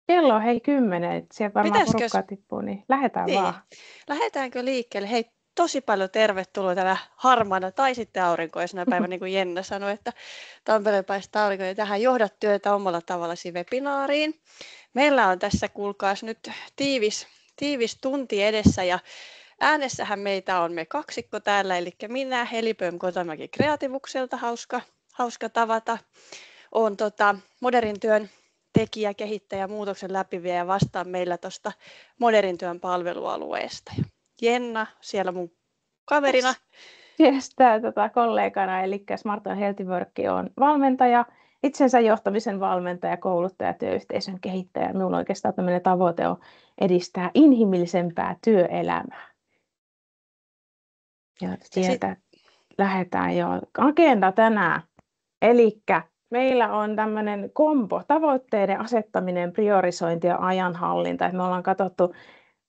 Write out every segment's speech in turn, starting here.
Kello on hei 10, että sieltä varmaan Pitäisikö, porukkaa tippuu, niin lähdetään vaan. niin, lähdetäänkö liikkeelle? Hei, tosi paljon tervetuloa tänä harmaana tai sitten aurinkoisena päivänä, niin kuin Jenna sanoi, että Tampereen paistaa aurinko ja tähän johdat työtä omalla tavallasi webinaariin. Meillä on tässä, kuulkaas, nyt tiivis tunti edessä ja äänessähän meitä on me kaksikko täällä, eli minä, Heli Pöm-Kotamäki Kreativukselta, hauska tavata. Olen modernin työn tekijä, kehittäjä, muutoksen läpiviejä ja vastaan meillä tuosta modernin työn palvelualueesta. Ja Jenna siellä mun kaverina. Tämä kollegana, eli Smart on Healthy Work on valmentaja, itsensä johtamisen valmentaja, kouluttaja, työyhteisön kehittäjä. Minulla oikeastaan tämmöinen tavoite on edistää inhimillisempää työelämää. Ja sieltä lähdetään jo agenda tänään. Eli meillä on tämmöinen kombo, tavoitteiden asettaminen, priorisointi ja ajanhallinta. Me ollaan katsottu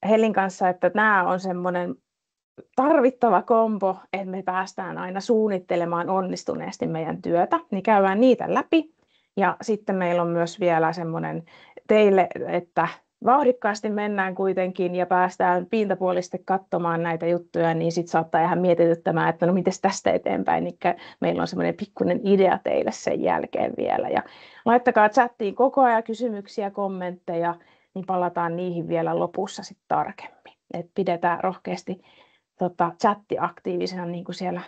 Helin kanssa, että nämä on semmoinen tarvittava kombo, että me päästään aina suunnittelemaan onnistuneesti meidän työtä, niin käydään niitä läpi. Ja sitten meillä on myös vielä semmoinen teille, että vauhdikkaasti mennään kuitenkin ja päästään pintapuolisesti katsomaan näitä juttuja, niin sitten saattaa ihan mietityttämään, että no mites tästä eteenpäin, niin meillä on semmoinen pikkuinen idea teille sen jälkeen vielä. Ja laittakaa chattiin koko ajan kysymyksiä, kommentteja, niin palataan niihin vielä lopussa sitten tarkemmin. Et pidetään rohkeasti chatti aktiivisena, niin kuin siellä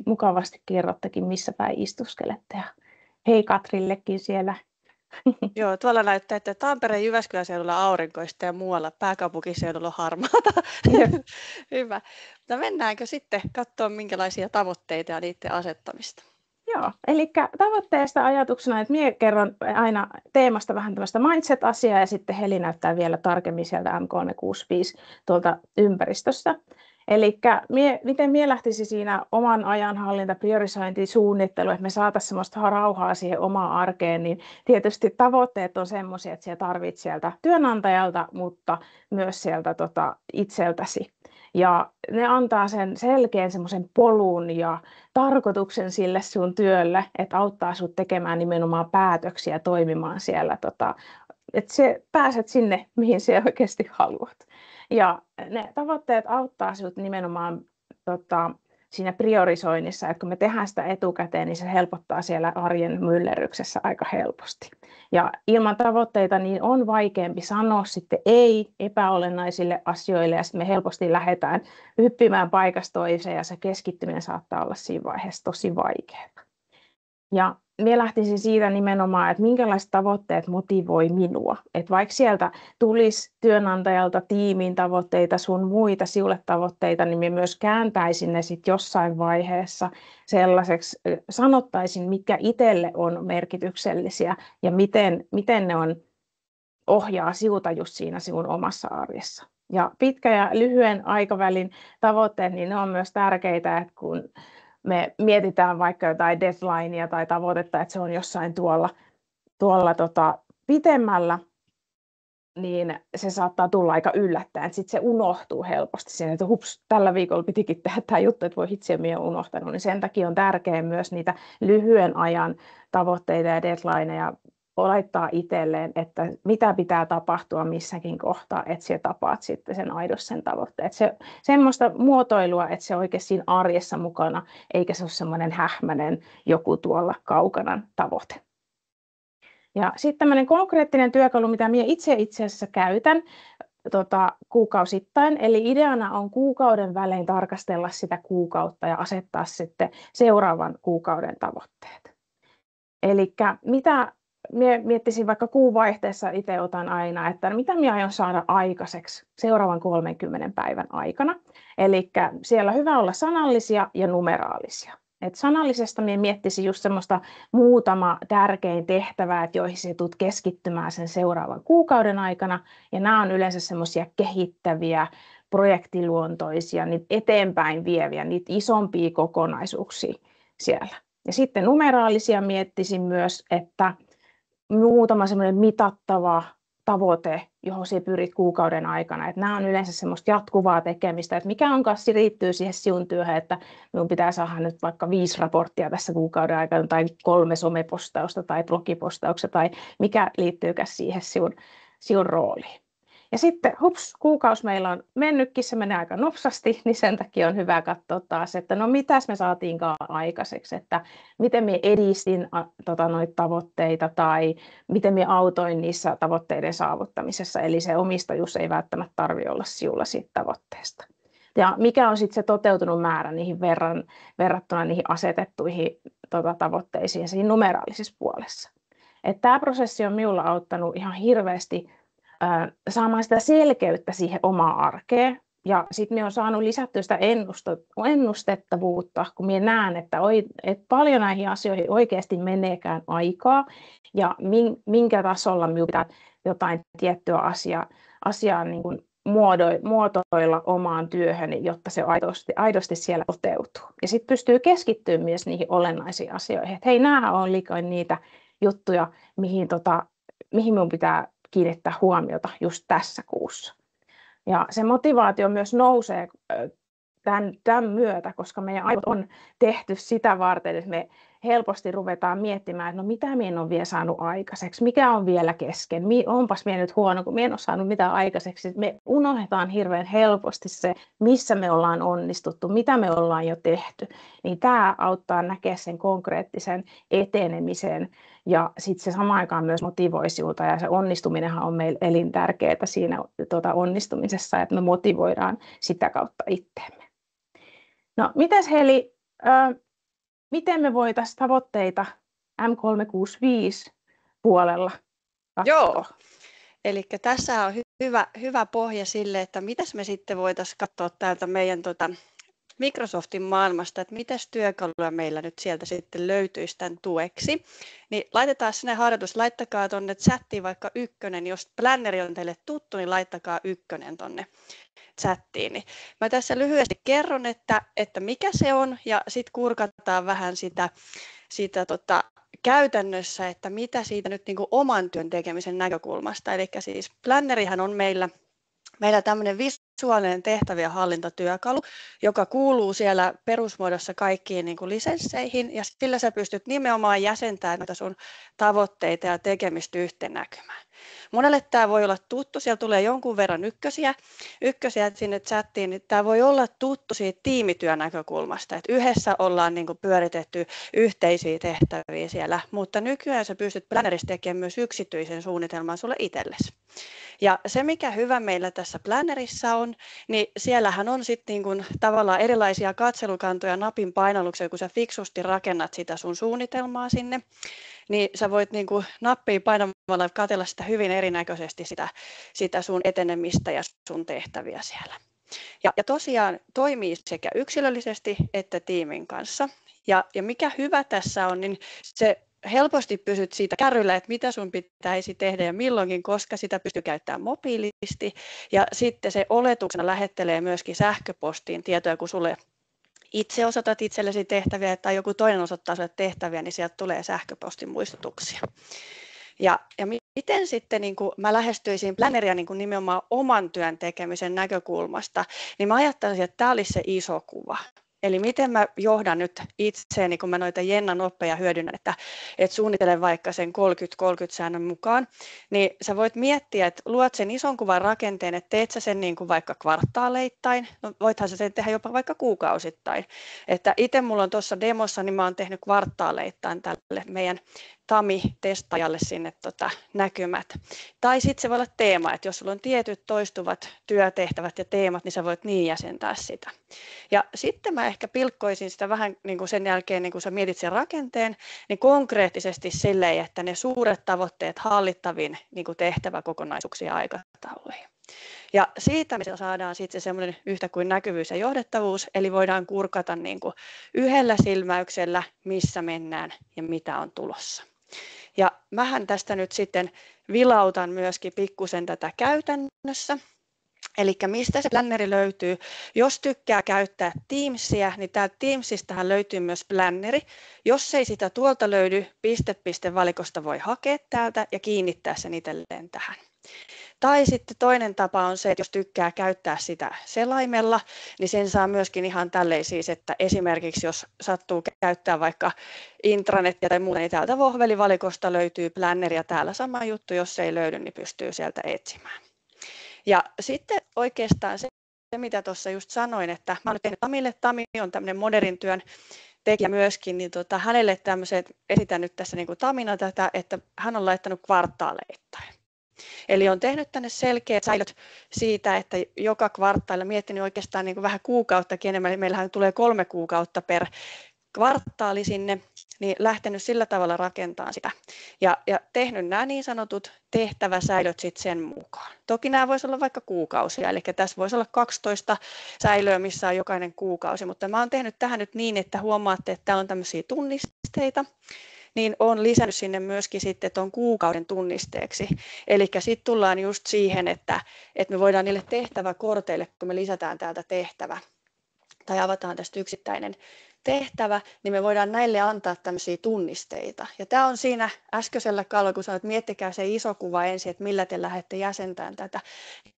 mukavasti kerrottekin, missä päin istuskelette. Ja hei Katrillekin siellä. Joo, tuolla näyttää, että Tampereen Jyväskylän seudulla aurinkoista ja muualla pääkaupunkiseudulla on harmaata. Hyvä. Mutta mennäänkö sitten katsoa, minkälaisia tavoitteita ja niiden asettamista? Joo, eli tavoitteesta ajatuksena, että minä kerron aina teemasta vähän tämmöistä mindset-asiaa ja sitten Heli näyttää vielä tarkemmin sieltä M365 tuolta ympäristöstä. Eli miten minä lähtisin siinä oman ajanhallinta, priorisointi, suunnittelu, että me saataisiin semmoista rauhaa siihen omaan arkeen, niin tietysti tavoitteet on semmoisia, että sinä tarvitset sieltä työnantajalta, mutta myös sieltä itseltäsi. Ja ne antaa sen selkeän semmoisen polun ja tarkoituksen sille sun työlle, että auttaa sinut tekemään nimenomaan päätöksiä ja toimimaan siellä, että pääset sinne, mihin sinä oikeasti haluat. Ja ne tavoitteet auttaa sinut nimenomaan siinä priorisoinnissa, että kun me tehdään sitä etukäteen, niin se helpottaa siellä arjen myllerryksessä aika helposti. Ja ilman tavoitteita niin on vaikeampi sanoa sitten ei epäolennaisille asioille, ja sitten me helposti lähdetään hyppimään paikasta toiseen, ja se keskittyminen saattaa olla siinä vaiheessa tosi vaikeaa. Ja minä lähtisin siitä nimenomaan, että minkälaiset tavoitteet motivoi minua. Että vaikka sieltä tulisi työnantajalta tiimin tavoitteita, sun muita sinulle tavoitteita, niin minä myös kääntäisin ne sitten jossain vaiheessa sellaiseksi, sanottaisin, mitkä itselle on merkityksellisiä ja miten ne on ohjaa sinuta just siinä sinun omassa arjessa. Ja pitkä ja lyhyen aikavälin tavoitteet, niin ne on myös tärkeitä, että kun me mietitään vaikka jotain deadlinea tai tavoitetta, että se on jossain tuolla pitemmällä, niin se saattaa tulla aika yllättäen. Sitten se unohtuu helposti siihen, että hups, tällä viikolla pitikin tehdä tämä juttu, että voi hitsi, minä olen unohtanut. Niin sen takia on tärkeää myös niitä lyhyen ajan tavoitteita ja deadlineja laittaa itselleen, että mitä pitää tapahtua missäkin kohtaa, että sinä tapaat sitten sen aidosti sen tavoitteen. Semmoista muotoilua, että se oikein siinä arjessa mukana, eikä se ole semmoinen hähmäinen joku tuolla kaukana tavoite. Ja sitten tämmöinen konkreettinen työkalu, mitä minä itse asiassa käytän kuukausittain, eli ideana on kuukauden välein tarkastella sitä kuukautta ja asettaa sitten seuraavan kuukauden tavoitteet. Eli mitä miettisin vaikka kuun vaihteessa, itse otan aina, että mitä minä aion saada aikaiseksi seuraavan 30 päivän aikana. Eli siellä on hyvä olla sanallisia ja numeraalisia. Et sanallisesta minä miettisin just semmoista muutama tärkein tehtävää, että joihin se tulet keskittymään sen seuraavan kuukauden aikana. Ja nämä on yleensä semmoisia kehittäviä, projektiluontoisia, niitä eteenpäin vieviä, niitä isompia kokonaisuuksia siellä. Ja sitten numeraalisia miettisin myös, että muutama semmoinen mitattava tavoite, johon sinä pyrit kuukauden aikana. Että nämä on yleensä semmoista jatkuvaa tekemistä, että mikä on kanssa riittyy siihen sinun työhön, että minun pitää saada nyt vaikka 5 raporttia tässä kuukauden aikana tai 3 somepostausta tai blogipostauksia tai mikä liittyykään siihen sinun sinun rooliin. Ja sitten hups, kuukausi meillä on mennytkin, se menee aika nopsasti, niin sen takia on hyvä katsoa taas, että no mitäs me saatiinkaan aikaiseksi, että miten me edistin noita tavoitteita tai miten me autoin niissä tavoitteiden saavuttamisessa, eli se omistajuus ei välttämättä tarvitse olla sinulla siitä tavoitteesta. Ja mikä on sitten se toteutunut määrä niihin verrattuna niihin asetettuihin tavoitteisiin siinä numeraalisessa puolessa. Tämä prosessi on minulla auttanut ihan hirveästi saamaan sitä selkeyttä siihen omaan arkeen. Ja sitten minä olen saanut lisättyä sitä ennustettavuutta, kun minä näen, että paljon näihin asioihin oikeasti meneekään aikaa ja minkä tasolla minun pitää jotain tiettyä asiaa niin kuin muotoilla omaan työhöni, jotta se aidosti siellä toteutuu. Ja sitten pystyy keskittymään myös niihin olennaisiin asioihin. Että hei, nämä on liikoin niitä juttuja, mihin minun pitää kiinnittää huomiota just tässä kuussa. Ja se motivaatio myös nousee tämän myötä, koska meidän aivot on tehty sitä varten, että me helposti ruvetaan miettimään, että no mitä minä en ole vielä saanut aikaiseksi, mikä on vielä kesken, onpas minä nyt huono, kun minä en ole saanut mitään aikaiseksi. Me unohdetaan hirveän helposti se, missä me ollaan onnistuttu, mitä me ollaan jo tehty. Niin tämä auttaa näkemään sen konkreettisen etenemisen ja sitten se samaan aikaan myös motivoi sinulta ja se onnistuminenhan on meille elintärkeää siinä onnistumisessa, että me motivoidaan sitä kautta itseämme. No mites Heli, miten me voitaisiin tavoitteita M365 puolella katsoa? Joo, eli tässä on hyvä pohja sille, että mitäs me sitten voitaisiin katsoa täältä meidän Microsoftin maailmasta, että mitäs työkaluja meillä nyt sieltä sitten löytyisi tämän tueksi. Niin laitetaan sinne harjoitus, laittakaa tuonne chattiin vaikka 1, jos Planneri on teille tuttu, niin laittakaa 1 tuonne chattiin. Niin mä tässä lyhyesti kerron, että mikä se on, ja sitten kurkataan vähän sitä käytännössä, että mitä siitä nyt niin kuin oman työn tekemisen näkökulmasta. Eli siis Plannerihan on meillä tämmöinen visuaalinen tehtävien hallintatyökalu, joka kuuluu siellä perusmuodossa kaikkiin niin kuin lisensseihin, ja sillä sä pystyt nimenomaan jäsentämään noita sun tavoitteita ja tekemistä yhteen näkymään. Monelle tämä voi olla tuttu, siellä tulee jonkun verran ykkösiä sinne chattiin, niin tämä voi olla tuttu siitä tiimityön näkökulmasta, että yhdessä ollaan niin kuin pyöritetty yhteisiä tehtäviä siellä, mutta nykyään sä pystyt Plannerissa tekemään myös yksityisen suunnitelman sulle itsellesi. Ja se, mikä hyvä meillä tässä Plannerissa on, niin siellähän on sitten niin kuin tavallaan erilaisia katselukantoja napin painalluksia, kun sä fiksusti rakennat sitä sun suunnitelmaa sinne, niin sä voit niin kuin nappia painamalla katsella sitä hyvin erinäköisesti sitä sun etenemistä ja sun tehtäviä siellä. Ja tosiaan toimii sekä yksilöllisesti että tiimin kanssa. Ja mikä hyvä tässä on, niin se helposti pysyt siitä kärryllä, että mitä sun pitäisi tehdä ja milloinkin, koska sitä pystyy käyttämään mobiilisti. Ja sitten se oletuksena lähettelee myöskin sähköpostiin tietoja, kun sulle itse osoitat itsellesi tehtäviä tai joku toinen osoittaa sulle tehtäviä, niin sieltä tulee sähköpostin muistutuksia. Ja miten sitten niin kun mä lähestyisin Planneria niin kun nimenomaan oman työn tekemisen näkökulmasta, niin mä ajattelisin, että tämä olisi se iso kuva. Eli miten mä johdan nyt itseäni, kun mä noita Jennan oppeja hyödynnän, että suunnittelen vaikka sen 30-30-säännön mukaan, niin sä voit miettiä, että luot sen ison kuvan rakenteen, että teet sä sen niin kuin vaikka kvartaaleittain, no voithan sä sen tehdä jopa vaikka kuukausittain. Että itse mulla on tuossa demossa, niin mä oon tehnyt kvartaaleittain tälle meidän Tami-testaajalle sinne näkymät. Tai sitten se voi olla teema, että jos sulla on tietyt toistuvat työtehtävät ja teemat, niin sä voit niin jäsentää sitä. Ja sitten mä ehkä pilkkoisin sitä vähän niin kuin sen jälkeen, niin kun sä mietit sen rakenteen, niin konkreettisesti silleen, että ne suuret tavoitteet hallittaviin niin kuin tehtäväkokonaisuuksiin ja aikatauluihin. Ja siitä me saadaan sitten se semmoinen yhtä kuin näkyvyys ja johdettavuus, eli voidaan kurkata niin kuin yhdellä silmäyksellä, missä mennään ja mitä on tulossa. Ja mähän tästä nyt sitten vilautan myöskin pikkusen tätä käytännössä. Eli mistä se Planneri löytyy? Jos tykkää käyttää Teamsia, niin täältä Teamsistahan löytyy myös Planneri. Jos ei sitä tuolta löydy, valikosta voi hakea täältä ja kiinnittää sen itselleen tähän. Tai sitten toinen tapa on se, että jos tykkää käyttää sitä selaimella, niin sen saa myöskin ihan tälleen siis, että esimerkiksi jos sattuu käyttää vaikka intranettia tai muuta, niin täältä vohvelivalikosta löytyy planneri ja täällä sama juttu, jos ei löydy, niin pystyy sieltä etsimään. Ja sitten oikeastaan se, mitä tuossa just sanoin, että mä olen tehnyt Tamille, Tami on tämmöinen modernin työn tekijä myöskin, niin hänelle tämmöiset, esitän nyt tässä niin kuin Tamina tätä, että hän on laittanut kvartaaleittain. Eli on tehnyt tänne selkeät säilöt siitä, että joka kvartaalilla, miettinyt oikeastaan niin kuin vähän kuukauttakin enemmän, meillähän tulee 3 kuukautta per kvartaali sinne, niin lähtenyt sillä tavalla rakentamaan sitä. Ja tehnyt nämä niin sanotut tehtäväsäilöt sitten sen mukaan. Toki nämä voisi olla vaikka kuukausia, eli tässä voisi olla 12 säilöä, missä on jokainen kuukausi, mutta mä oon tehnyt tähän nyt niin, että huomaatte, että täällä on tämmöisiä tunnisteita, niin on lisännyt sinne myöskin sitten tuon kuukauden tunnisteeksi. Eli sitten tullaan just siihen, että me voidaan niille tehtäväkorteille, kun me lisätään täältä tehtävä, tai avataan tästä yksittäinen tehtävä, niin me voidaan näille antaa tämmöisiä tunnisteita. Ja tämä on siinä äskeisellä kalvolla, kun sanoit, että miettikää se iso kuva ensin, että millä te lähdette jäsentämään tätä,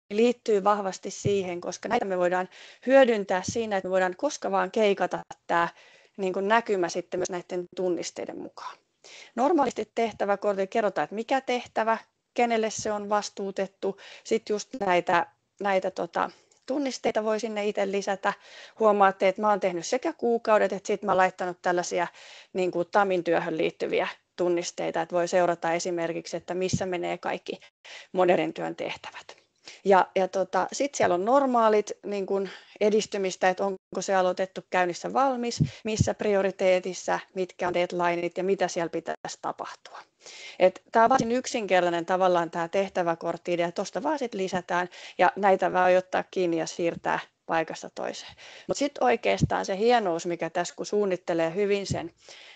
liittyy vahvasti siihen, koska näitä me voidaan hyödyntää siinä, että me voidaan koska vaan keikata tämä niin kuin näkymä sitten myös näiden tunnisteiden mukaan. Normaalisti tehtäväkortilla kerrotaan, että mikä tehtävä, kenelle se on vastuutettu, sitten just näitä tunnisteita voi sinne itse lisätä. Huomaatte, että mä oon tehnyt sekä kuukaudet, että sitten mä oon laittanut tällaisia niin kuin Tamin työhön liittyviä tunnisteita, että voi seurata esimerkiksi, että missä menee kaikki modernin työn tehtävät. Ja sitten siellä on normaalit niin kun edistymistä, että onko se aloitettu käynnissä valmis, missä prioriteetissa, mitkä on deadlineit ja mitä siellä pitäisi tapahtua. Tämä on varsin yksinkertainen tavallaan tämä tehtäväkortti ja tuosta vaan sitten lisätään ja näitä voi ottaa kiinni ja siirtää paikasta toiseen. Mutta sitten oikeastaan se hienous, mikä tässä kun suunnittelee hyvin sen,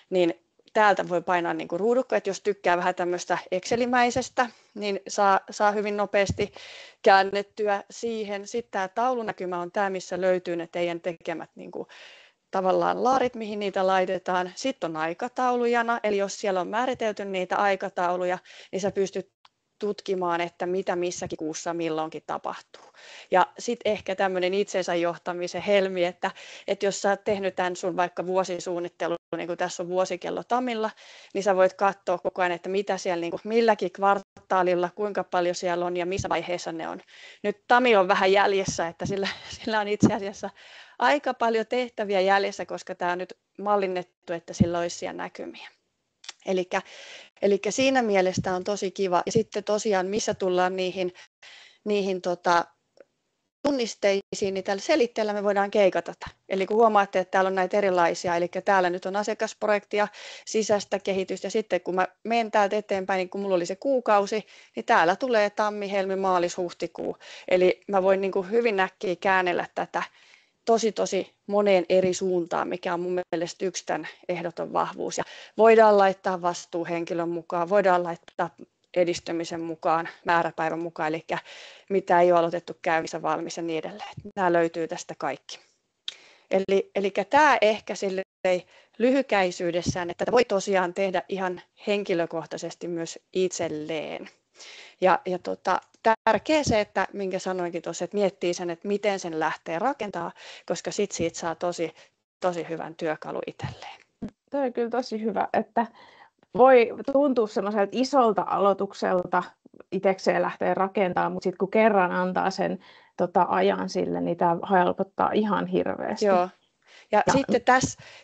niin täältä voi painaa niin kuin ruudukko, että jos tykkää vähän tämmöistä Excelimäisestä, niin saa hyvin nopeasti käännettyä siihen. Sitten tämä taulunäkymä on tämä, missä löytyy ne teidän tekemät niin kuin tavallaan laarit, mihin niitä laitetaan. Sitten on aikataulujana, eli jos siellä on määritelty niitä aikatauluja, niin sä pystyt tutkimaan, että mitä missäkin kuussa milloinkin tapahtuu. Ja sitten ehkä tämmöinen itsensä johtamisen helmi, että jos sä oot tehnyt tämän sun vaikka vuosisuunnittelu, niin kuin tässä on vuosikello Tamilla, niin sä voit katsoa koko ajan, että mitä siellä niin kuin milläkin kvartaalilla, kuinka paljon siellä on ja missä vaiheessa ne on. Nyt Tami on vähän jäljessä, että sillä on itse asiassa aika paljon tehtäviä jäljessä, koska tämä on nyt mallinnettu, että sillä olisi siellä näkymiä. Eli siinä mielessä on tosi kiva. Ja sitten tosiaan, missä tullaan niihin tunnisteisiin, niin tällä selitteellä me voidaan keikata. Eli kun huomaatte, että täällä on näitä erilaisia, eli täällä nyt on asiakasprojektia, sisäistä kehitystä, ja sitten kun mä menen täältä eteenpäin, niin kun mulla oli se kuukausi, niin täällä tulee tammi, helmi, maalis, huhtikuu. Eli mä voin niin kuin hyvin äkkiä käännellä tätä tosi moneen eri suuntaan, mikä on mun mielestä yksi tämän ehdoton vahvuus. Ja voidaan laittaa vastuuhenkilön mukaan, voidaan laittaa edistymisen mukaan, määräpäivän mukaan, eli mitä ei ole aloitettu käynnissä valmis ja niin edelleen. Nämä löytyy tästä kaikki. Eli tämä ehkä lyhykäisyydessään, että voi tosiaan tehdä ihan henkilökohtaisesti myös itselleen. Ja tärkeä se, että minkä sanoinkin tuossa, että miettii sen, että miten sen lähtee rakentaa, koska sitten siitä saa tosi hyvän työkalu itselleen. Tuo on kyllä tosi hyvä, että voi tuntua semmoiselta isolta aloitukselta itsekseen lähteä rakentamaan, mutta sitten kun kerran antaa sen ajan sille, niin tämä helpottaa ihan hirveästi. Joo. Ja sitten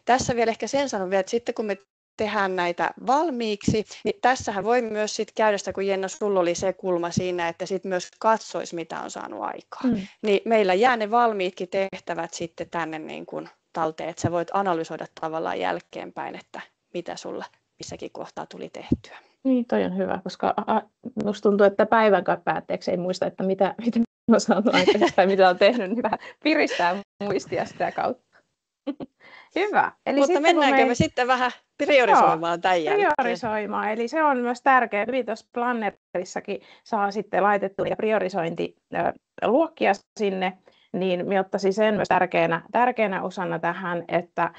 tässä vielä ehkä sen sanon vielä, että sitten kun me tehdään näitä valmiiksi, niin tässähän voi myös sit käydä sitä, kun Jenna, sulla oli se kulma siinä, että sit myös katsoisi, mitä on saanut aikaa. Niin meillä jää ne valmiitkin tehtävät sitten tänne niin kuin talteen, että sä voit analysoida tavallaan jälkeenpäin, että mitä sulla missäkin kohtaa tuli tehtyä. Niin, toi on hyvä, koska musta tuntuu, että päivän päätteeksi ei muista, että mitä on saanut aikaisemmin tai mitä on tehnyt, niin vähän piristää muistia sitä kautta. Hyvä. Eli mutta mennäänkö me sitten vähän priorisoimaan tämän jälkeen? Priorisoimaan, eli se on myös tärkeää. Hyvin tuossa Plannerissakin saa sitten laitettua niitä priorisointiluokkia sinne, niin minä ottaisin sen myös tärkeänä osana tähän, että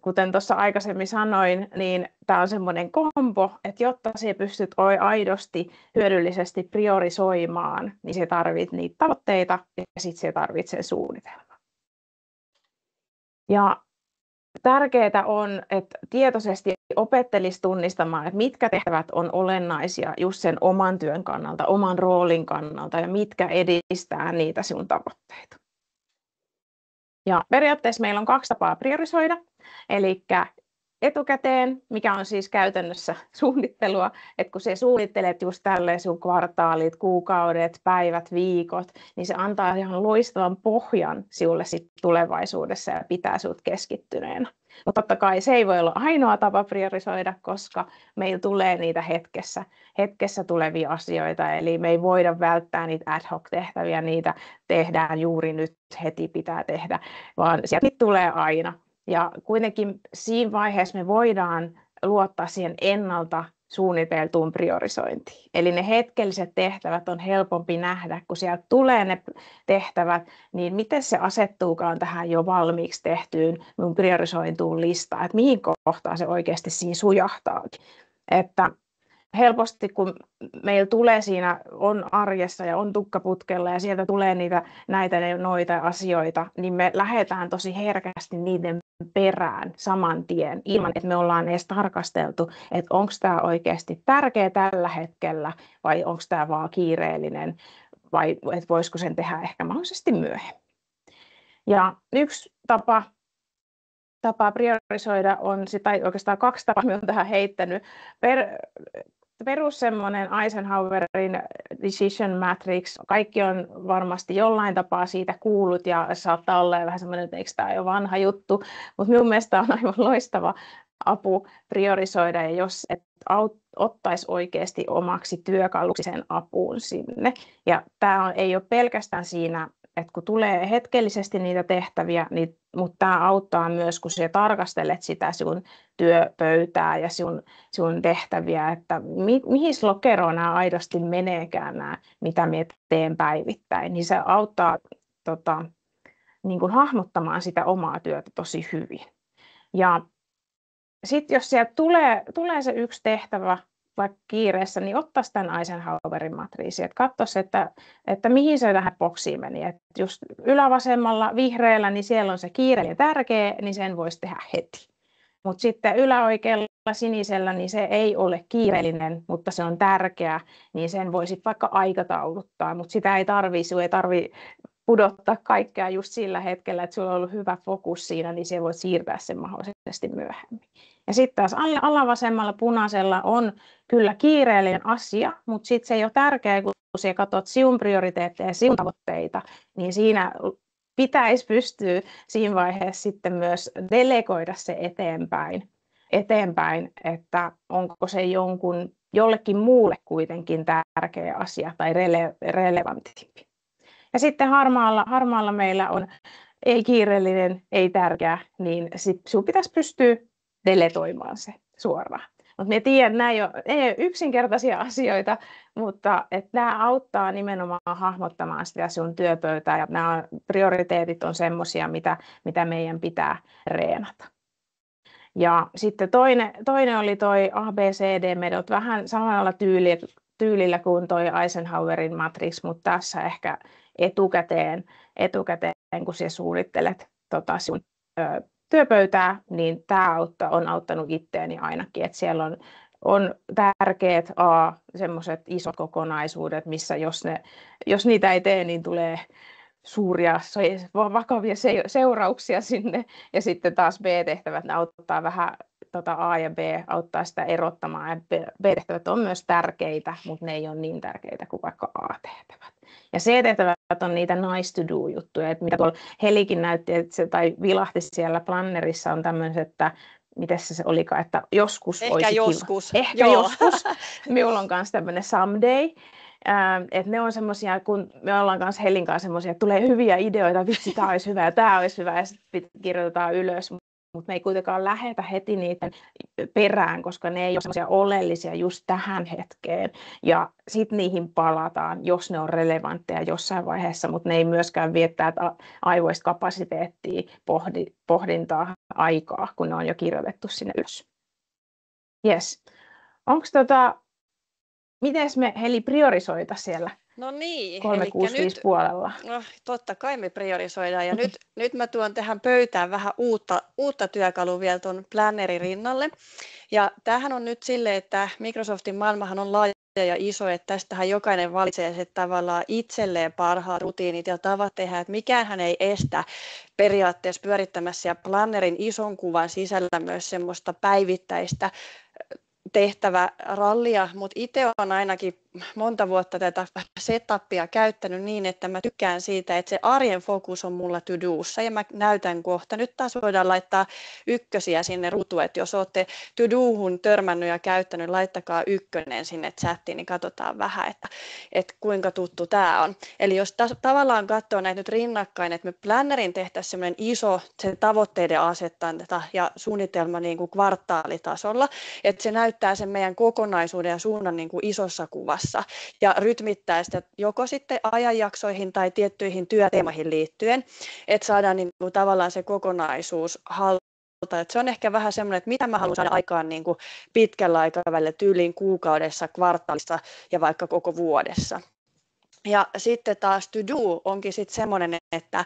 kuten tuossa aikaisemmin sanoin, niin tämä on semmoinen kombo, että jotta sinä pystyt aidosti hyödyllisesti priorisoimaan, niin sinä tarvitset niitä tavoitteita ja sitten sinä tarvitset sen suunnitelman. Ja tärkeää on, että tietoisesti opettelisi tunnistamaan, että mitkä tehtävät on olennaisia just sen oman työn kannalta, oman roolin kannalta ja mitkä edistää niitä sinun tavoitteita. Ja periaatteessa meillä on 2 tapaa priorisoida, eli etukäteen, mikä on siis käytännössä suunnittelua, että kun sinä suunnittelet just tälleen sun kvartaalit, kuukaudet, päivät, viikot, niin se antaa ihan loistavan pohjan sinulle sit tulevaisuudessa ja pitää sinut keskittyneenä. Mutta totta kai se ei voi olla ainoa tapa priorisoida, koska meillä tulee niitä hetkessä tulevia asioita, eli me ei voida välttää niitä ad hoc tehtäviä, niitä tehdään juuri nyt, heti pitää tehdä, vaan sieltä tulee aina. Ja kuitenkin siinä vaiheessa me voidaan luottaa siihen ennalta suunniteltuun priorisointiin. Eli ne hetkelliset tehtävät on helpompi nähdä, kun sieltä tulee ne tehtävät, niin miten se asettuukaan tähän jo valmiiksi tehtyyn mun priorisointuun listaan, että mihin kohtaan se oikeasti siinä sujahtaakin. Että helposti, kun meillä tulee siinä, on arjessa ja on tukkaputkella ja sieltä tulee noita asioita, niin me lähdetään tosi herkästi niiden perään saman tien, ilman että me ollaan edes tarkasteltu, että onko tämä oikeasti tärkeä tällä hetkellä vai onko tämä vaan kiireellinen vai että voisiko sen tehdä ehkä mahdollisesti myöhemmin. Ja yksi tapa priorisoida on, tai oikeastaan 2 tapaa minä olen tähän heittänyt. Perus semmoinen Eisenhowerin decision matrix, kaikki on varmasti jollain tapaa siitä kuullut ja saattaa olla vähän semmoinen, että eikö tämä ole vanha juttu, mutta minun mielestä on aivan loistava apu priorisoida ja jos et ottaisi oikeasti omaksi työkaluksi sen apuun sinne. Ja tämä ei ole pelkästään siinä, että kun tulee hetkellisesti niitä tehtäviä, niin, mutta tämä auttaa myös, kun sinä tarkastelet sitä sinun työpöytää ja sinun tehtäviä, että mihin lokeroon nämä aidosti meneekään nämä, mitä minä teen päivittäin, niin se auttaa niin kuin hahmottamaan sitä omaa työtä tosi hyvin. Ja sitten jos sieltä tulee se yksi tehtävä, vaikka kiireessä, niin ottaisi tämän Eisenhowerin matriisin, että katsoisi, että mihin se tähän boksiin meni. Että just ylävasemmalla vihreällä, niin siellä on se kiireellinen ja tärkeä, niin sen voisi tehdä heti. Mutta sitten yläoikealla sinisellä, niin se ei ole kiireellinen, mutta se on tärkeä, niin sen voisi vaikka aikatauluttaa, mutta sitä ei tarvitse pudottaa kaikkea just sillä hetkellä, että sulla on ollut hyvä fokus siinä, niin se voi siirtää sen mahdollisesti myöhemmin. Ja sitten taas alavasemmalla punaisella on kyllä kiireellinen asia, mutta sitten se ei ole tärkeää, kun sinä katsot sinun prioriteetteja ja sinun tavoitteita, niin siinä pitäisi pystyä siinä vaiheessa sitten myös delegoida se eteenpäin, että onko se jollekin muulle kuitenkin tärkeä asia tai relevantimpi. Ja sitten harmaalla meillä on ei kiireellinen, ei tärkeä, niin sinun pitäisi pystyä deletoimaan se suoraan. Mutta minä tiedän, nämä ei ole yksinkertaisia asioita, mutta että nämä auttaa nimenomaan hahmottamaan sitä sun työpöytää ja nämä prioriteetit on semmoisia, mitä meidän pitää reenata. Ja sitten toinen oli toi ABCD, meillä on vähän samalla tyylillä kuin toi Eisenhowerin matrix, mutta tässä ehkä etukäteen kun sinä suunnittelet sinun työpöytää, niin tämä on auttanut itseäni ainakin, että siellä on tärkeät semmoiset isot kokonaisuudet, missä jos niitä ei tee, niin tulee suuria vakavia seurauksia sinne, ja sitten taas B-tehtävät, ne auttaa vähän A ja B, auttaa sitä erottamaan, ja B-tehtävät on myös tärkeitä, mutta ne ei ole niin tärkeitä kuin vaikka A-tehtävät. Ja C-tehtävät on niitä nice to do juttuja, että mitä tuolla Helikin näytti, tai vilahti siellä plannerissa on tämmöiset, että miten se olikaan, että joskus ehkä olisi joskus. kiva. Ehkä joskus. Minulla on myös tämmöinen someday. Että ne on semmoisia, kun me ollaan kanssa Helin kanssa semmoisia, että tulee hyviä ideoita, vitsi, tämä olisi hyvä ja tämä olisi hyvä, ja sitten kirjoitetaan ylös. mutta me ei kuitenkaan lähetä heti niiden perään, koska ne ei ole semmoisia oleellisia just tähän hetkeen. Ja sitten niihin palataan, jos ne on relevantteja jossain vaiheessa, mutta ne ei myöskään viettää aivoista kapasiteettia, pohdintaa, aikaa, kun ne on jo kirjoitettu sinne ylös. Yes. Onko miten me Heli priorisoita siellä No niin, 365 puolella? No, totta kai me priorisoidaan ja nyt mä tuon tähän pöytään vähän uutta työkalua vielä tuon Plannerin rinnalle. Ja tämähän on nyt silleen, että Microsoftin maailmahan on laaja ja iso, että tästähän jokainen valitsee se tavallaan itselleen parhaat rutiinit ja tavat tehdä, että mikäänhän ei estä periaatteessa pyörittämässä ja Plannerin ison kuvan sisällä myös semmoista päivittäistä tehtävärallia, mutta itse olen ainakin monta vuotta tätä setupia käyttänyt niin, että mä tykkään siitä, että se arjen fokus on mulla to-dossa ja mä näytän kohta. Nyt taas voidaan laittaa ykkösiä sinne ruutuun, että jos olette to-dohun törmännyt ja käyttänyt, laittakaa ykkönen sinne chattiin, niin katsotaan vähän, että kuinka tuttu tämä on. Eli jos tavallaan katsoo näitä nyt rinnakkain, että me Plannerin tehtäisiin semmoinen iso se tavoitteiden asettanta ja suunnitelma niin kuin kvartaalitasolla, että se näyttää sen meidän kokonaisuuden ja suunnan niin kuin isossa kuvassa ja rytmittää sitä joko sitten ajanjaksoihin tai tiettyihin työteemoihin liittyen, että saadaan niin kuin tavallaan se kokonaisuus haltuun. Se on ehkä vähän semmoinen, että mitä mä haluan saada aikaan niin kuin pitkällä aikavälillä tyyliin kuukaudessa, kvartaalissa ja vaikka koko vuodessa. Ja sitten taas to do onkin sitten semmoinen, että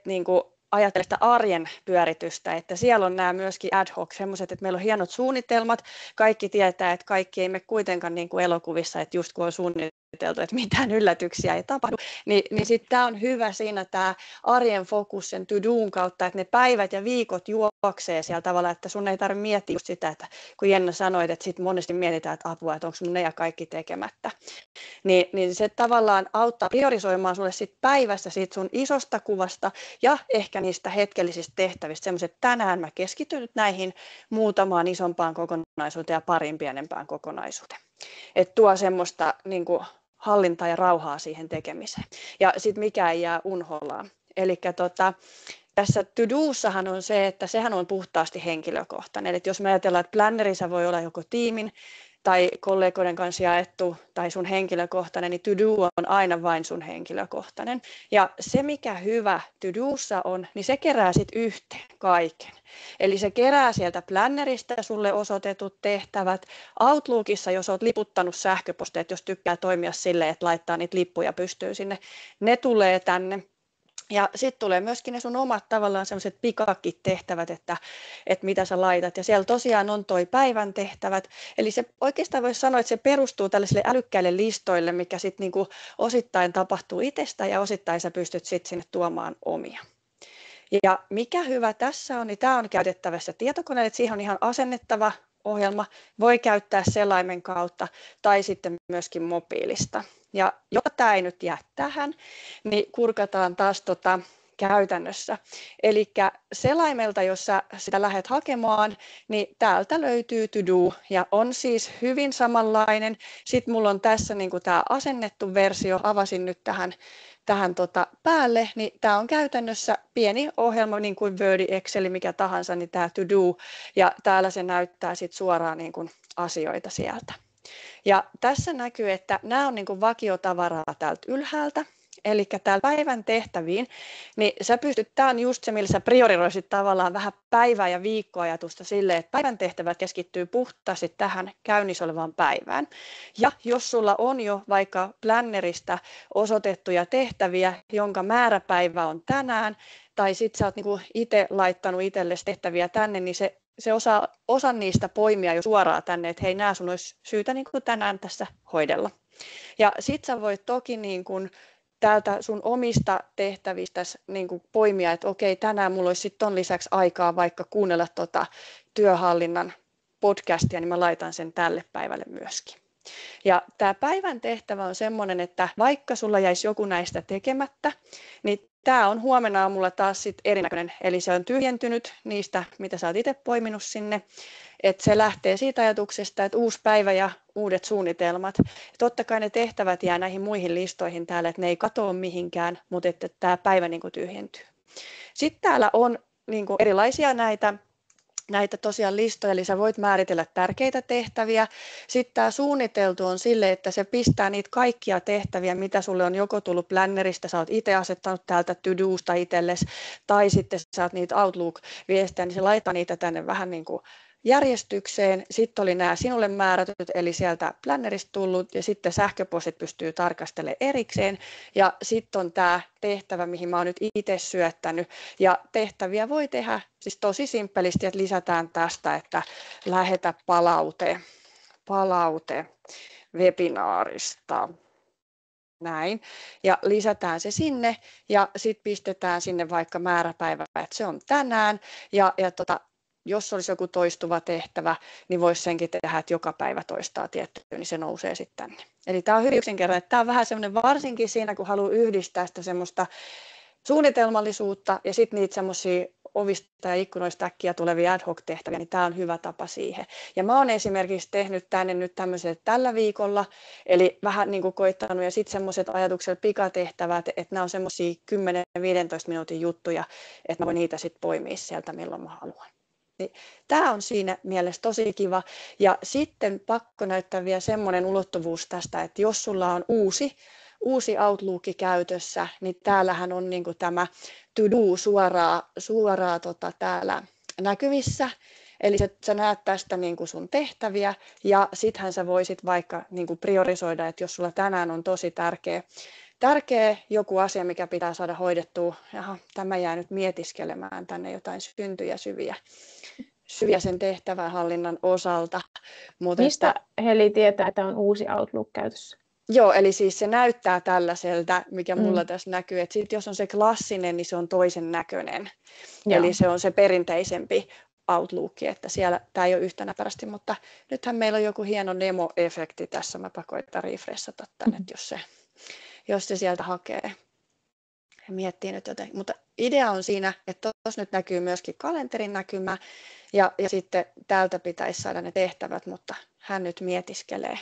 niin kuin ajattele sitä arjen pyöritystä, että siellä on nämä myöskin ad hoc, semmoiset, että meillä on hienot suunnitelmat, kaikki tietää, että kaikki ei mene kuitenkaan niin kuin elokuvissa, että just kun on suunniteltu, että mitään yllätyksiä ei tapahdu, niin sitten tämä on hyvä siinä tämä arjen fokus sen to-doon kautta, että ne päivät ja viikot juoksee siellä tavalla, että sun ei tarvitse miettiä just sitä, että kun Jenna sanoit, että sitten monesti mietitään, että apua, että onko mun ne ja kaikki tekemättä, niin se tavallaan auttaa priorisoimaan sulle sit päivässä siitä sun isosta kuvasta ja ehkä niistä hetkellisistä tehtävistä semmoiset, että tänään mä keskityn nyt näihin muutamaan isompaan kokonaisuuteen ja parin pienempään kokonaisuuteen. Että tuo semmoista niin kuin hallintaa ja rauhaa siihen tekemiseen. Ja sitten mikä ei jää unhollaan. Eli tässä to-dossahan on se, että sehän on puhtaasti henkilökohtainen. Eli jos me ajatellaan, että Plannerissa voi olla joko tiimin tai kollegoiden kanssa jaettu tai sun henkilökohtainen, niin to-do on aina vain sun henkilökohtainen. Ja se, mikä hyvä to-dossa on, niin se kerää sitten yhteen kaiken. Eli se kerää sieltä Plannerista sulle osoitetut tehtävät. Outlookissa, jos olet liputtanut sähköposteet, jos tykkää toimia silleen, että laittaa niitä lippuja pystyyn sinne, ne tulee tänne. Ja sitten tulee myöskin ne sun omat tavallaan sellaiset pikakit tehtävät, että mitä sä laitat. Ja siellä tosiaan on toi päivän tehtävät. Eli se oikeastaan voisi sanoa, että se perustuu tällaisille älykkäille listoille, mikä sitten niinku osittain tapahtuu itsestä ja osittain sä pystyt sitten sinne tuomaan omia. Ja mikä hyvä tässä on, niin tämä on käytettävässä tietokoneella, että siihen on ihan asennettava ohjelma. Voi käyttää selaimen kautta tai sitten myöskin mobiilista. Ja jotta tämä ei nyt jää tähän, niin kurkataan taas käytännössä. Eli selaimelta, jos sä sitä lähdet hakemaan, niin täältä löytyy to do ja on siis hyvin samanlainen. Sitten mulla on tässä niin kuin tämä asennettu versio, avasin nyt tähän päälle, niin tämä on käytännössä pieni ohjelma, niin kuin Word, Excel, mikä tahansa, niin tämä to do, ja täällä se näyttää sitten suoraan niin kuin asioita sieltä. Ja tässä näkyy, että nämä on niin kuin vakiotavaraa täältä ylhäältä, eli täällä päivän tehtäviin, niin sä pystyt, tämä on just se, millä sä priorisoisit tavallaan vähän päivää ja viikkoajatusta silleen, että päivän tehtävät keskittyy puhtaasti tähän käynnissä olevaan päivään. Ja jos sulla on jo vaikka Plannerista osoitettuja tehtäviä, jonka määräpäivä on tänään, tai sit sä oot niinku itse laittanut itsellesi tehtäviä tänne, niin se osa niistä poimia jo suoraan tänne, että hei, nämä sun olisi syytä niin kuin tänään tässä hoidella. Ja sit sä voit toki niin kuin täältä sun omista tehtävistä niin kuin poimia, että okei, tänään mulla olisi sitten ton lisäksi aikaa vaikka kuunnella työhallinnan podcastia, niin mä laitan sen tälle päivälle myöskin. Ja tämä päivän tehtävä on semmoinen, että vaikka sulla jäisi joku näistä tekemättä, niin tämä on huomenna aamulla taas sit erinäköinen, eli se on tyhjentynyt niistä, mitä sä oot itse poiminut sinne. Että se lähtee siitä ajatuksesta, että uusi päivä ja uudet suunnitelmat. Totta kai ne tehtävät jää näihin muihin listoihin täällä, että ne ei katoa mihinkään, mutta että tämä päivä niin kuin tyhjentyy. Sitten täällä on niin kuin erilaisia näitä näitä tosiaan listoja, eli sä voit määritellä tärkeitä tehtäviä. Sitten tämä suunniteltu on sille, että se pistää niitä kaikkia tehtäviä, mitä sulle on joko tullut plannerista, sä oot itse asettanut täältä to-dosta itsellesi, tai sitten sä oot niitä Outlook-viestejä, niin se laittaa niitä tänne vähän niin kuin järjestykseen. Sitten oli nämä sinulle määrätyt, eli sieltä plannerista tullut, ja sitten sähköpostit pystyy tarkastelemaan erikseen. Ja sitten on tämä tehtävä, mihin mä oon nyt itse syöttänyt. Ja tehtäviä voi tehdä siis tosi simppelisti, että lisätään tästä, että lähetä palaute webinaarista. Näin. Ja lisätään se sinne ja sitten pistetään sinne vaikka määräpäivä, että se on tänään. Ja jos olisi joku toistuva tehtävä, niin voisi senkin tehdä, että joka päivä toistaa tiettyä, niin se nousee sitten tänne. Eli tämä on hyvin yksinkertainen. Tämä on vähän semmoinen, varsinkin siinä, kun haluaa yhdistää sitä semmoista suunnitelmallisuutta ja sitten niitä semmoisia ovista ja ikkunoista äkkiä tulevia ad hoc-tehtäviä, niin tämä on hyvä tapa siihen. Ja mä oon esimerkiksi tehnyt tänne nyt tämmöiset tällä viikolla, eli vähän niin kuin koittanut ja sitten semmoiset ajatukset pikatehtävät, että nämä on semmoisia 10-15 minuutin juttuja, että mä voin niitä sitten poimia sieltä milloin mä haluan. Niin tämä on siinä mielessä tosi kiva. Ja sitten pakko näyttää vielä semmoinen ulottuvuus tästä, että jos sulla on uusi Outlook käytössä, niin täällähän on niin kuin tämä to-do suoraan täällä näkyvissä. Eli sä näet tästä niin kuin sun tehtäviä ja sittenhän sä voisit vaikka niin kuin priorisoida, että jos sulla tänään on tosi tärkeä joku asia, mikä pitää saada hoidettua, tämä jää nyt mietiskelemään tänne jotain syntyjä syviä sen tehtävänhallinnan osalta. Mistä Heli tietää, että on uusi Outlook käytössä? Joo, eli siis se näyttää tällaiselta, mikä mulla tässä näkyy, että sit jos on se klassinen, niin se on toisen näköinen. Joo. Eli se on se perinteisempi Outlook, että siellä tämä ei ole yhtä näpärästi, mutta nythän meillä on joku hieno Nemo-efekti tässä, mäpä koitan refreshata tänne, jos se sieltä hakee. Ja miettii nyt jotenkin, mutta idea on siinä, että tuossa nyt näkyy myöskin kalenterin näkymä ja sitten täältä pitäisi saada ne tehtävät, mutta hän nyt mietiskelee.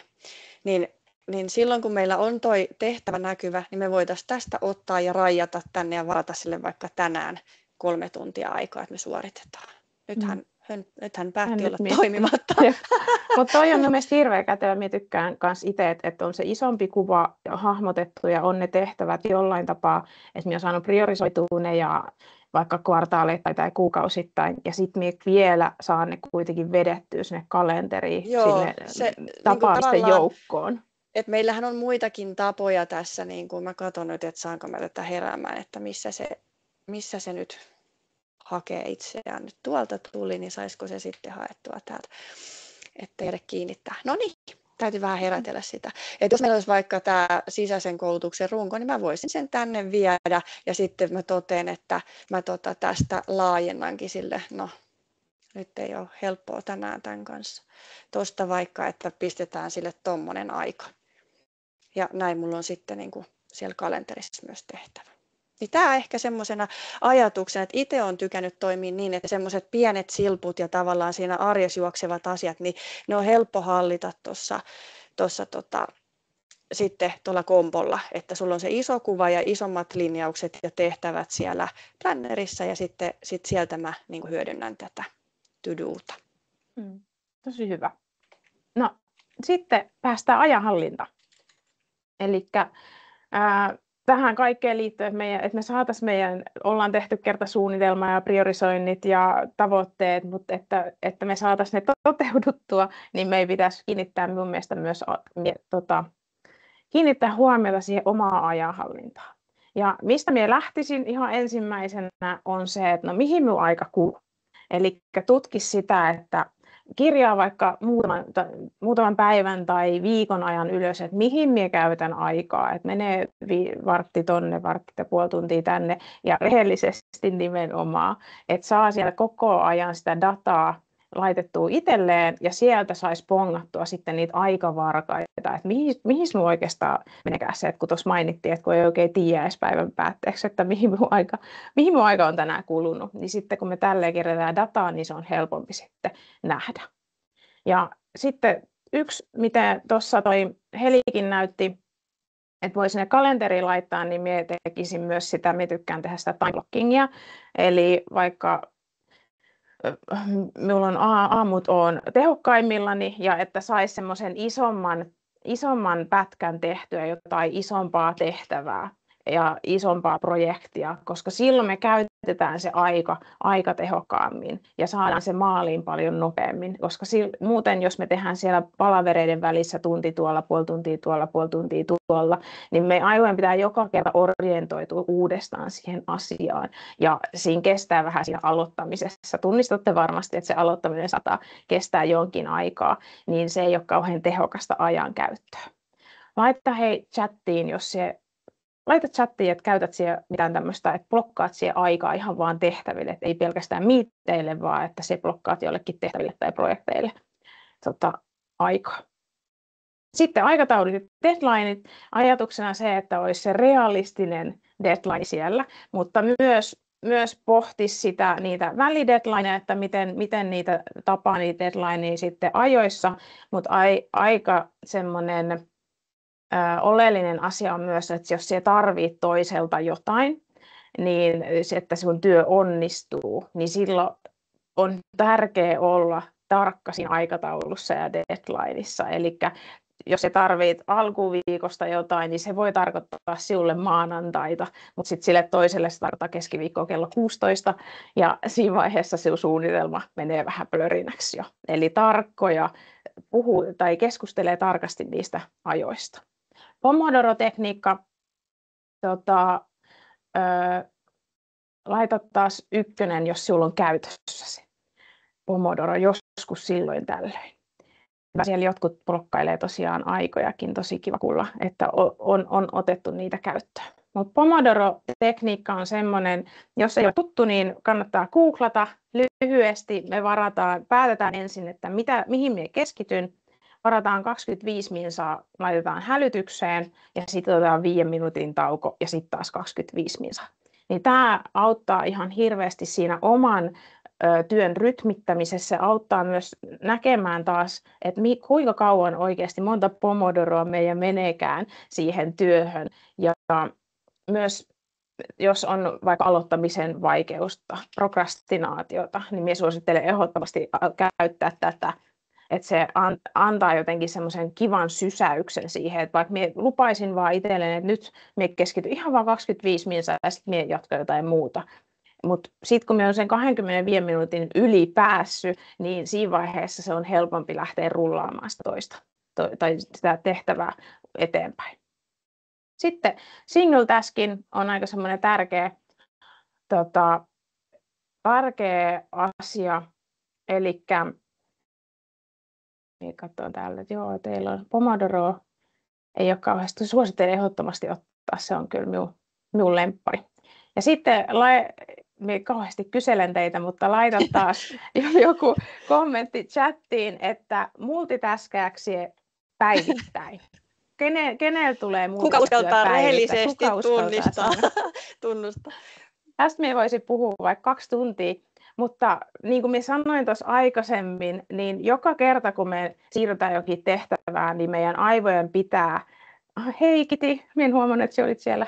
Niin silloin kun meillä on toi tehtävä näkyvä, niin me voitaisiin tästä ottaa ja rajata tänne ja varata sille vaikka tänään 3 tuntia aikaa, että me suoritetaan. Nythän päätti olla toimimatta. Mutta toi on mielestäni hirveän kätevä. Minä tykkään myös itse, että on se isompi kuva hahmotettu ja on ne tehtävät jollain tapaa, että minä olen saanut priorisoitua ne ja vaikka kvartaaleittain tai kuukausittain, ja sitten minä vielä saan ne kuitenkin vedettyä sinne kalenteriin, sinne tapaamisten niin joukkoon. Et meillähän on muitakin tapoja tässä, niin kuin mä katson nyt, että saanko mä tätä heräämään, että missä se nyt hakee itseään. Nyt tuolta tuli, niin saisiko se sitten haettua täältä, ettei jäädä kiinnittää. No niin, täytyy vähän herätellä sitä. Et jos meillä olisi vaikka tämä sisäisen koulutuksen runko, niin mä voisin sen tänne viedä ja sitten mä totean, että mä tästä laajennankin sille, no nyt ei ole helppoa tänään tämän kanssa. Tuosta vaikka, että pistetään sille tommonen aika. Ja näin mulla on sitten niin kuin siellä kalenterissa myös tehtävä. Niin tämä ehkä semmoisena ajatuksena, että itse olen tykännyt toimia niin, että semmoiset pienet silput ja tavallaan siinä arjessa juoksevat asiat, niin ne on helppo hallita tuossa sitten tuolla kompolla, että sulla on se iso kuva ja isommat linjaukset ja tehtävät siellä plannerissa ja sitten sieltä mä niin kuin hyödynnän tätä to-dota. Tosi hyvä. No sitten päästään ajanhallintaan. Eli tähän kaikkeen liittyen, että me saataisiin ollaan tehty kertasuunnitelma ja priorisoinnit ja tavoitteet, mutta että me saataisiin ne toteuduttua, niin meidän pitäisi kiinnittää minun mielestä myös kiinnittää huomiota siihen omaan ajanhallintaan. Ja mistä minä lähtisin ihan ensimmäisenä on se, että no mihin minun aika kuluu. Eli tutki sitä, että kirjaa vaikka muutaman päivän tai viikon ajan ylös, että mihin minä käytän aikaa, että menee vartti tonne, vartti ja puoli tuntia tänne ja rehellisesti nimenomaan, että saa siellä koko ajan sitä dataa laitettua itselleen ja sieltä saisi pongattua sitten niitä aikavarkaita, että mihin minun oikeastaan menekään se, että kun tuossa mainittiin, että kun ei oikein tiedä edes päivän päätteeksi, että mihin minun aika on tänään kulunut, niin sitten kun me tälleen kerätään dataa, niin se on helpompi sitten nähdä. Ja sitten yksi, miten tuossa toi Helikin näytti, että voi sinne kalenteriin laittaa, niin minä tekisin myös sitä, minä tykkään tehdä sitä time blockingia, eli vaikka milloin aamut on tehokkaimmillani ja että saisi semmoisen isomman pätkän tehtyä, jotain isompaa tehtävää ja isompaa projektia, koska silloin me käytetään se aika tehokkaammin ja saadaan se maaliin paljon nopeammin, koska muuten jos me tehdään siellä palavereiden välissä tunti tuolla, puoli tuntia tuolla, puoli tuntia tuolla, niin me aivojen pitää joka kerta orientoitua uudestaan siihen asiaan ja siinä kestää vähän siinä aloittamisessa. Tunnistatte varmasti, että se aloittaminen saattaa kestää jonkin aikaa, niin se ei ole kauhean tehokasta ajankäyttöä. Laita hei chattiin, laita chattiin, että käytät siellä mitään tämmöistä, että blokkaat siellä aikaa ihan vaan tehtäville, että ei pelkästään miitteille, vaan että se blokkaat jollekin tehtäville tai projekteille aikaa. Sitten aikataulut ja deadlineit. Ajatuksena se, että olisi se realistinen deadline siellä, mutta myös pohtisi niitä välideadlineja, että miten niitä tapaa niitä deadlineja sitten ajoissa, mutta aika semmoinen oleellinen asia on myös, että jos sinä tarvitset toiselta jotain, niin että sun työ onnistuu, niin silloin on tärkeää olla tarkka siinä aikataulussa ja deadlineissa. Eli jos se tarvitset alkuviikosta jotain, niin se voi tarkoittaa sinulle maanantaita, mutta sitten sille toiselle se tarkoittaa keskiviikkoa kello 16, ja siinä vaiheessa sinun suunnitelma menee vähän plörinäksi jo. Eli tarkkoja keskustelee tarkasti niistä ajoista. Pomodoro-tekniikka, laita taas 1, jos sinulla on käytössä se Pomodoro joskus silloin tällöin. Siellä jotkut blokkailee tosiaan aikojakin, tosi kiva kuulla, että on otettu niitä käyttöön. Mutta Pomodoro-tekniikka on semmoinen, jos ei ole tuttu, niin kannattaa googlata lyhyesti. Me päätetään ensin, että mihin me keskityn. Varataan 25 minsaa, laitetaan hälytykseen ja sitten otetaan 5 minuutin tauko ja sitten taas 25 minsaa. Niin tämä auttaa ihan hirveästi siinä oman työn rytmittämisessä. Se auttaa myös näkemään taas, että kuinka kauan oikeasti monta pomodoroa meidän meneekään siihen työhön. Ja myös jos on vaikka aloittamisen vaikeusta, prokrastinaatiota, niin minä suosittelen ehdottomasti käyttää tätä. Että se antaa jotenkin semmoisen kivan sysäyksen siihen, että vaikka minä lupaisin vaan itselleen, että nyt minä keskityn ihan vaan 25 minsaa ja sitten minä jatkan jotain muuta. Mutta sitten kun minä olen sen 25 minuutin yli päässyt, niin siinä vaiheessa se on helpompi lähteä rullaamaan sitä tai sitä tehtävää eteenpäin. Sitten single tasking on aika semmoinen tärkeä asia, eli katsotaan täällä, että joo, teillä on Pomodoro, ei ole kauheasti, suosittelen ehdottomasti ottaa, se on kyllä minun lemppari. Ja sitten minä kauheasti kyselen teitä, mutta laita taas joku kommentti chattiin, että multitaskääksi päivittäin. Kenellä tulee Kuka uskaltaa rehellisesti tunnustaa? Tästä minä voisin puhua vaikka 2 tuntia. Mutta niin kuin minä sanoin tuossa aikaisemmin, niin joka kerta kun me siirrytään jokin tehtävään, niin meidän aivojen pitää, hei Kiti, minä en huomannut, että sinä olit siellä,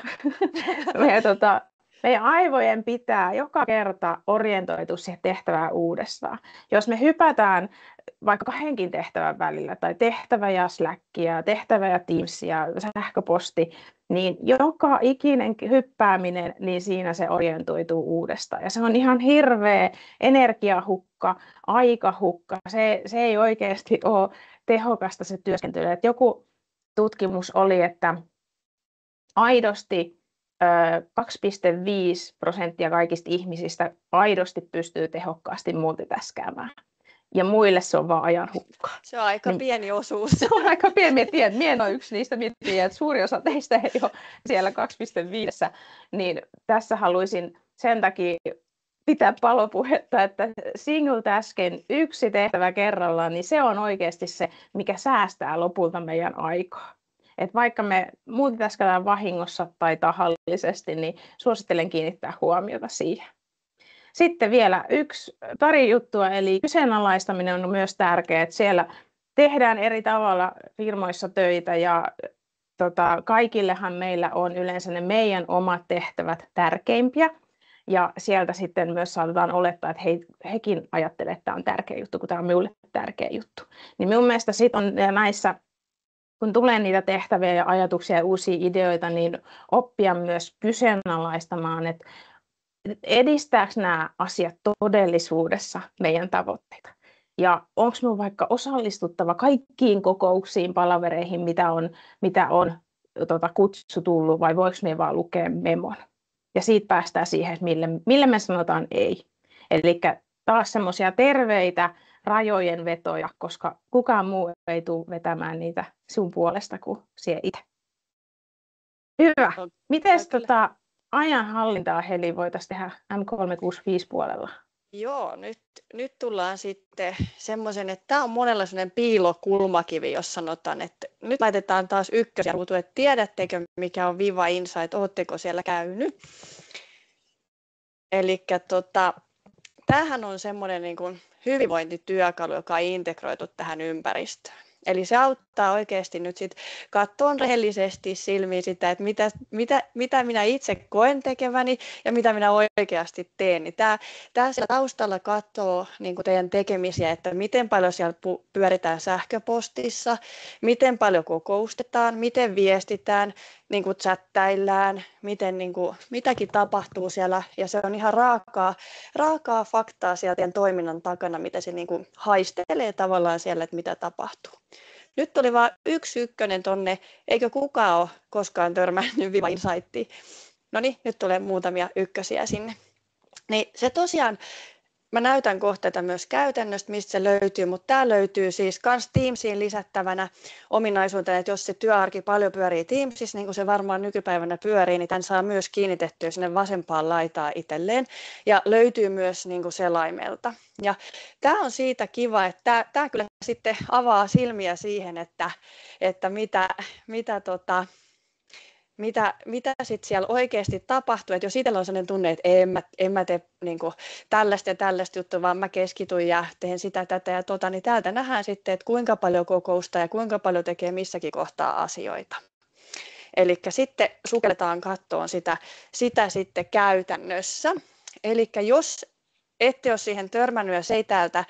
meidän aivojen pitää joka kerta orientoitua siihen tehtävään uudestaan. Jos me hypätään vaikka 2 tehtävän välillä, tai tehtävä ja Slack, ja tehtävä ja Teams ja sähköposti, niin joka ikinen hyppääminen, niin siinä se orientoituu uudestaan. Ja se on ihan hirveä energiahukka, aikahukka. Se ei oikeasti ole tehokasta se työskentely. Et joku tutkimus oli, että aidosti 2,5% kaikista ihmisistä aidosti pystyy tehokkaasti multitaskäämään. Ja muille se on vaan ajan hukkaa. Se on aika pieni osuus. Se on aika pieni. Minä en ole yksi niistä, että suuri osa teistä ei ole siellä 2,5. Niin tässä haluaisin sen takia pitää palopuhetta, että single tasking, yksi tehtävä kerrallaan, niin se on oikeasti se, mikä säästää lopulta meidän aikaa. Et vaikka me multitaskataan vahingossa tai tahallisesti, niin suosittelen kiinnittää huomiota siihen. Sitten vielä pari juttua, eli kyseenalaistaminen on myös tärkeää, että siellä tehdään eri tavalla firmoissa töitä ja kaikillehan meillä on yleensä ne meidän omat tehtävät tärkeimpiä. Ja sieltä sitten myös saatetaan olettaa, että hekin ajattelee, että tämä on tärkeä juttu, kun tämä on minulle tärkeä juttu. Niin minun mielestä sitten on näissä, kun tulee niitä tehtäviä ja ajatuksia ja uusia ideoita, niin oppia myös kyseenalaistamaan, että edistääkö nämä asiat todellisuudessa meidän tavoitteita. Ja onko minun vaikka osallistuttava kaikkiin kokouksiin, palavereihin, mitä on kutsu tullut, vai voiko minä vaan lukea memon? Ja siitä päästään siihen, että mille me sanotaan ei. Eli taas semmoisia terveitä rajojen vetoja, koska kukaan muu ei tule vetämään niitä sun puolesta kuin sinä itse. Hyvä. Miten ajanhallintaa, Heli, voitaisiin tehdä M365 puolella? Joo, nyt tullaan sitten semmoisen, että tämä on monella semmoinen piilokulmakivi, jos sanotaan, että nyt laitetaan taas ykkösiä ruutuun, että tiedättekö mikä on Viva Insight, ootteko siellä käynyt? Eli tämähän on semmoinen niin kuin hyvinvointityökalu, joka on integroitu tähän ympäristöön. Eli se auttaa oikeasti nyt sit katsomaan rehellisesti silmiin sitä, että mitä minä itse koen tekeväni ja mitä minä oikeasti teen. Niin tämä siellä taustalla katsoo niin kuin teidän tekemisiä, että miten paljon siellä pyöritään sähköpostissa, miten paljon kokoustetaan, miten viestitään, niin kuin chattaillaan, mitäkin tapahtuu siellä. Ja se on ihan raakaa faktaa siellä teidän toiminnan takana, mitä se niin kuin haistelee tavallaan siellä, että mitä tapahtuu. Nyt oli vain yksi ykkönen tonne, eikö kukaan ole koskaan törmännyt Viva Insightiin? No niin, nyt tulee muutamia ykkösiä sinne. Niin se tosiaan, mä näytän kohta tätä myös käytännöstä, mistä se löytyy, mutta tämä löytyy siis myös Teamsiin lisättävänä ominaisuutena, että jos se työarki paljon pyörii Teamsissa, niin kuin se varmaan nykypäivänä pyörii, niin tämän saa myös kiinnitettyä sinne vasempaan laitaan itselleen ja löytyy myös niin kuin selaimelta. Ja tämä on siitä kiva, että tämä kyllä sitten avaa silmiä siihen, että mitä sitten siellä oikeasti tapahtuu, että jos itsellä on sellainen tunne, että en mä tee niin kuin tällaista ja tällaista juttua, vaan mä keskityn ja teen sitä, tätä ja niin täältä nähdään sitten, että kuinka paljon kokousta ja kuinka paljon tekee missäkin kohtaa asioita. Eli sitten sukelletaan kattoon sitä sitten käytännössä. Eli jos ette ole siihen törmännyt ja se ei täältä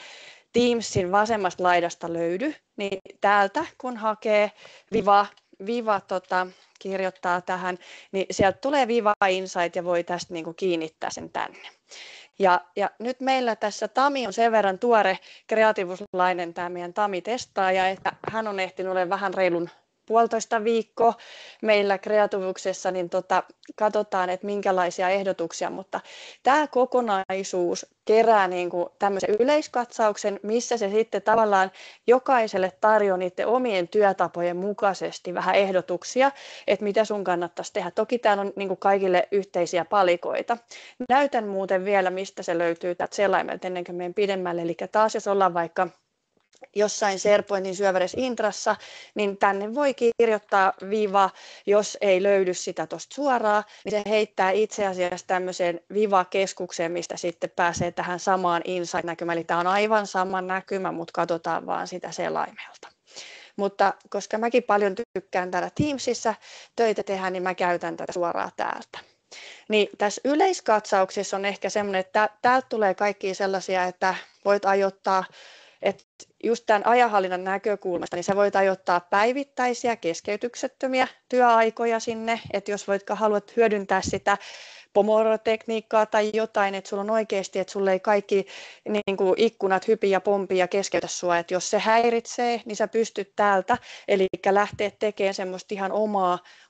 Teamsin vasemmasta laidasta löydy, niin täältä kun hakee Viva kirjoittaa tähän, niin sieltä tulee Viva Insight ja voi tästä niin kuin kiinnittää sen tänne. Ja nyt meillä tässä Tami on sen verran tuore kreatiivuslainen, tämä meidän Tami-testaaja, että hän on ehtinyt olemaan vähän reilun 1,5 viikkoa meillä kreatiivuksessa, niin katsotaan, että minkälaisia ehdotuksia, mutta tämä kokonaisuus kerää niin kuin tämmöisen yleiskatsauksen, missä se sitten tavallaan jokaiselle tarjoaa niiden omien työtapojen mukaisesti vähän ehdotuksia, että mitä sun kannattaisi tehdä. Toki täällä on niin kuin kaikille yhteisiä palikoita. Näytän muuten vielä, mistä se löytyy täältä selaimelta ennen kuin menen pidemmälle, eli taas jos ollaan vaikka jossain SharePointin syöveres Intrassa, niin tänne voi kirjoittaa Viva, jos ei löydy sitä tuosta suoraan, niin se heittää itse asiassa tämmöiseen Viva-keskukseen, mistä sitten pääsee tähän samaan Insight-näkymään. Eli tämä on aivan sama näkymä, mutta katsotaan vaan sitä selaimelta. Mutta koska mäkin paljon tykkään täällä Teamsissa töitä tehdä, niin mä käytän tätä suoraan täältä. Niin tässä yleiskatsauksessa on ehkä semmoinen, että täältä tulee kaikkia sellaisia, että voit ajoittaa, että just tämän ajanhallinnan näkökulmasta, niin sä voit ajoittaa päivittäisiä keskeytyksettömiä työaikoja sinne, että jos haluat hyödyntää sitä Pomodoro-tekniikkaa tai jotain, että sulla on oikeasti, että sulla ei kaikki niin kuin ikkunat hypi ja pompi ja keskeytä sua, että jos se häiritsee, niin sä pystyt täältä, eli lähteä tekemään semmoista ihan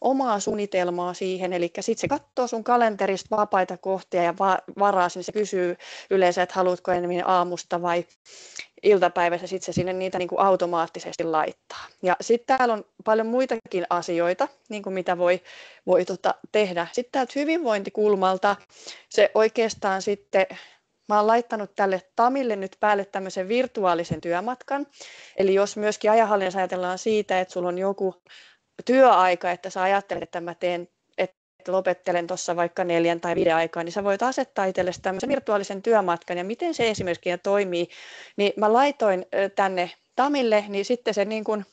omaa suunnitelmaa siihen, eli sitten se katsoo sun kalenterista vapaita kohtia ja varaa, niin se kysyy yleensä, että haluatko enemmän aamusta vai iltapäivässä, sitten se sinne niitä niin kuin automaattisesti laittaa. Ja sitten täällä on paljon muitakin asioita, niin kuin mitä voi tehdä. Sitten täältä hyvinvointikulmalta se oikeastaan sitten, mä oon laittanut tälle Tamille nyt päälle tämmöisen virtuaalisen työmatkan. Eli jos myöskin ajanhallinnassa ajatellaan siitä, että sulla on joku työaika, että sä ajattelet, että mä teen lopettelen tuossa vaikka 4 tai 5 aikaa, niin sä voit asettaa itsellesi tämmöisen virtuaalisen työmatkan, ja miten se esimerkiksi toimii, niin mä laitoin tänne Tamille, niin sitten se niin kuin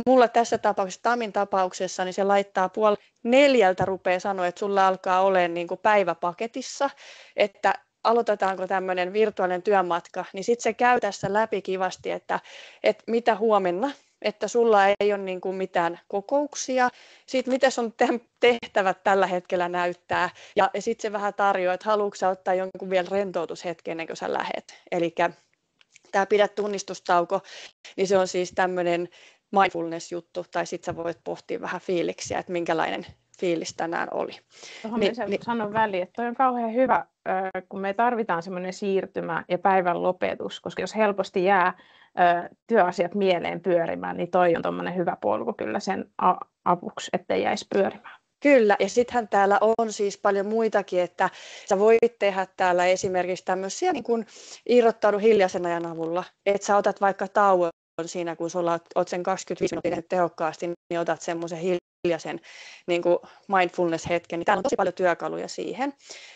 mulla tässä tapauksessa, Tamin tapauksessa, niin se laittaa 3:30 rupeaa sanoa, että sulla alkaa olemaan niin kuin päivä paketissa, että aloitetaanko tämmöinen virtuaalinen työmatka, niin sitten se käy tässä läpi kivasti, että mitä huomenna, että sulla ei ole niin kuin mitään kokouksia, sitten mitä sun tehtävät tällä hetkellä näyttää, ja sitten se vähän tarjoaa, että haluatko sä ottaa jonkun vielä rentoutushetken ennen kuin sä lähet. Eli tämä pidä tunnistustauko, niin se on siis tämmöinen mindfulness-juttu, tai sitten sä voit pohtia vähän fiiliksiä, että minkälainen fiilis tänään oli. Tuohon sanon väliin, että toi on kauhean hyvä, kun me tarvitaan semmoinen siirtymä ja päivän lopetus, koska jos helposti jää työasiat mieleen pyörimään, niin toi on tuommoinen hyvä polku kyllä sen avuksi, ettei jäisi pyörimään. Kyllä, ja sittenhän täällä on siis paljon muitakin, että sä voit tehdä täällä esimerkiksi tämmöisiä niin kuin irrottaudu hiljaisen ajan avulla, että sä otat vaikka tauon siinä, kun sulla oot sen 25 minuuttia tehokkaasti, niin otat semmoisen hiljaisen niin kuin mindfulness-hetken, niin täällä on tosi paljon työkaluja siihen.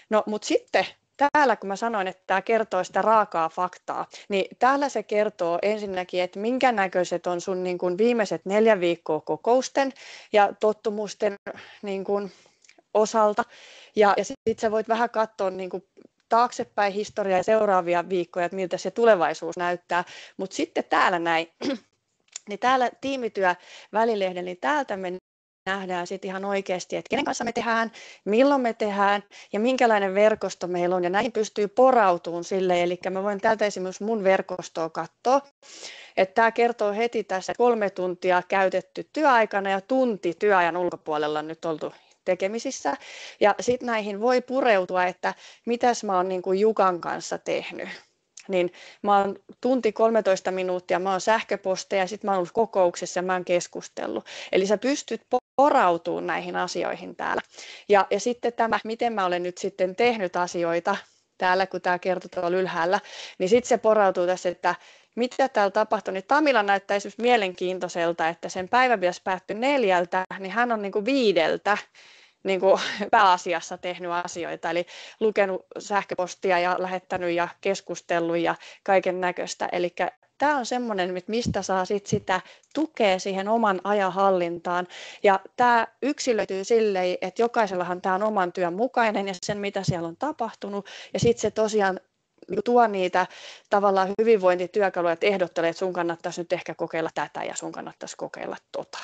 No, mutta sitten täällä, kun mä sanoin, että tämä kertoo sitä raakaa faktaa, niin täällä se kertoo ensinnäkin, että minkä näköiset on sun niin kuin viimeiset 4 viikkoa kokousten ja tottumusten niin kuin osalta. Ja sitten sä voit vähän katsoa niin kuin taaksepäin historiaa ja seuraavia viikkoja, että miltä se tulevaisuus näyttää. Mutta sitten täällä näin, niin täällä tiimityövälilehden, niin täältä me nähdään sitten ihan oikeasti, että kenen kanssa me tehdään, milloin me tehdään ja minkälainen verkosto meillä on. Ja näihin pystyy porautumaan sille, eli mä voin täältä esimerkiksi mun verkostoa katsoa, että tämä kertoo heti tässä 3 tuntia käytetty työaikana ja tunti työajan ulkopuolella nyt oltu tekemisissä. Ja sitten näihin voi pureutua, että mitäs mä oon niin kuin Jukan kanssa tehnyt. Niin mä oon tunti 13 minuuttia, mä oon sähköposteja, sitten mä oon ollut kokouksessa ja mä oon keskustellut. Eli sä pystyt porautumaan näihin asioihin täällä. Ja sitten tämä, miten mä olen nyt sitten tehnyt asioita täällä, kun tämä kertoo tuolla ylhäällä, niin sitten se porautuu tässä, että mitä täällä tapahtui, niin Tamilla näyttää esimerkiksi mielenkiintoiselta, että sen päivä pitäisi päättyä 4, niin hän on niin kuin 5 niin kuin pääasiassa tehnyt asioita, eli lukenut sähköpostia ja lähettänyt ja keskustellut ja kaiken näköistä. Eli tämä on semmoinen, mistä saa sitä tukea siihen oman ajan hallintaan. Ja tämä yksilöityy silleen, että jokaisellahan tämä on oman työn mukainen ja sen, mitä siellä on tapahtunut. Ja sitten se tosiaan tuo niitä tavallaan hyvinvointityökaluja, että ehdottelee, että sun kannattaisi nyt ehkä kokeilla tätä ja sun kannattaisi kokeilla tota.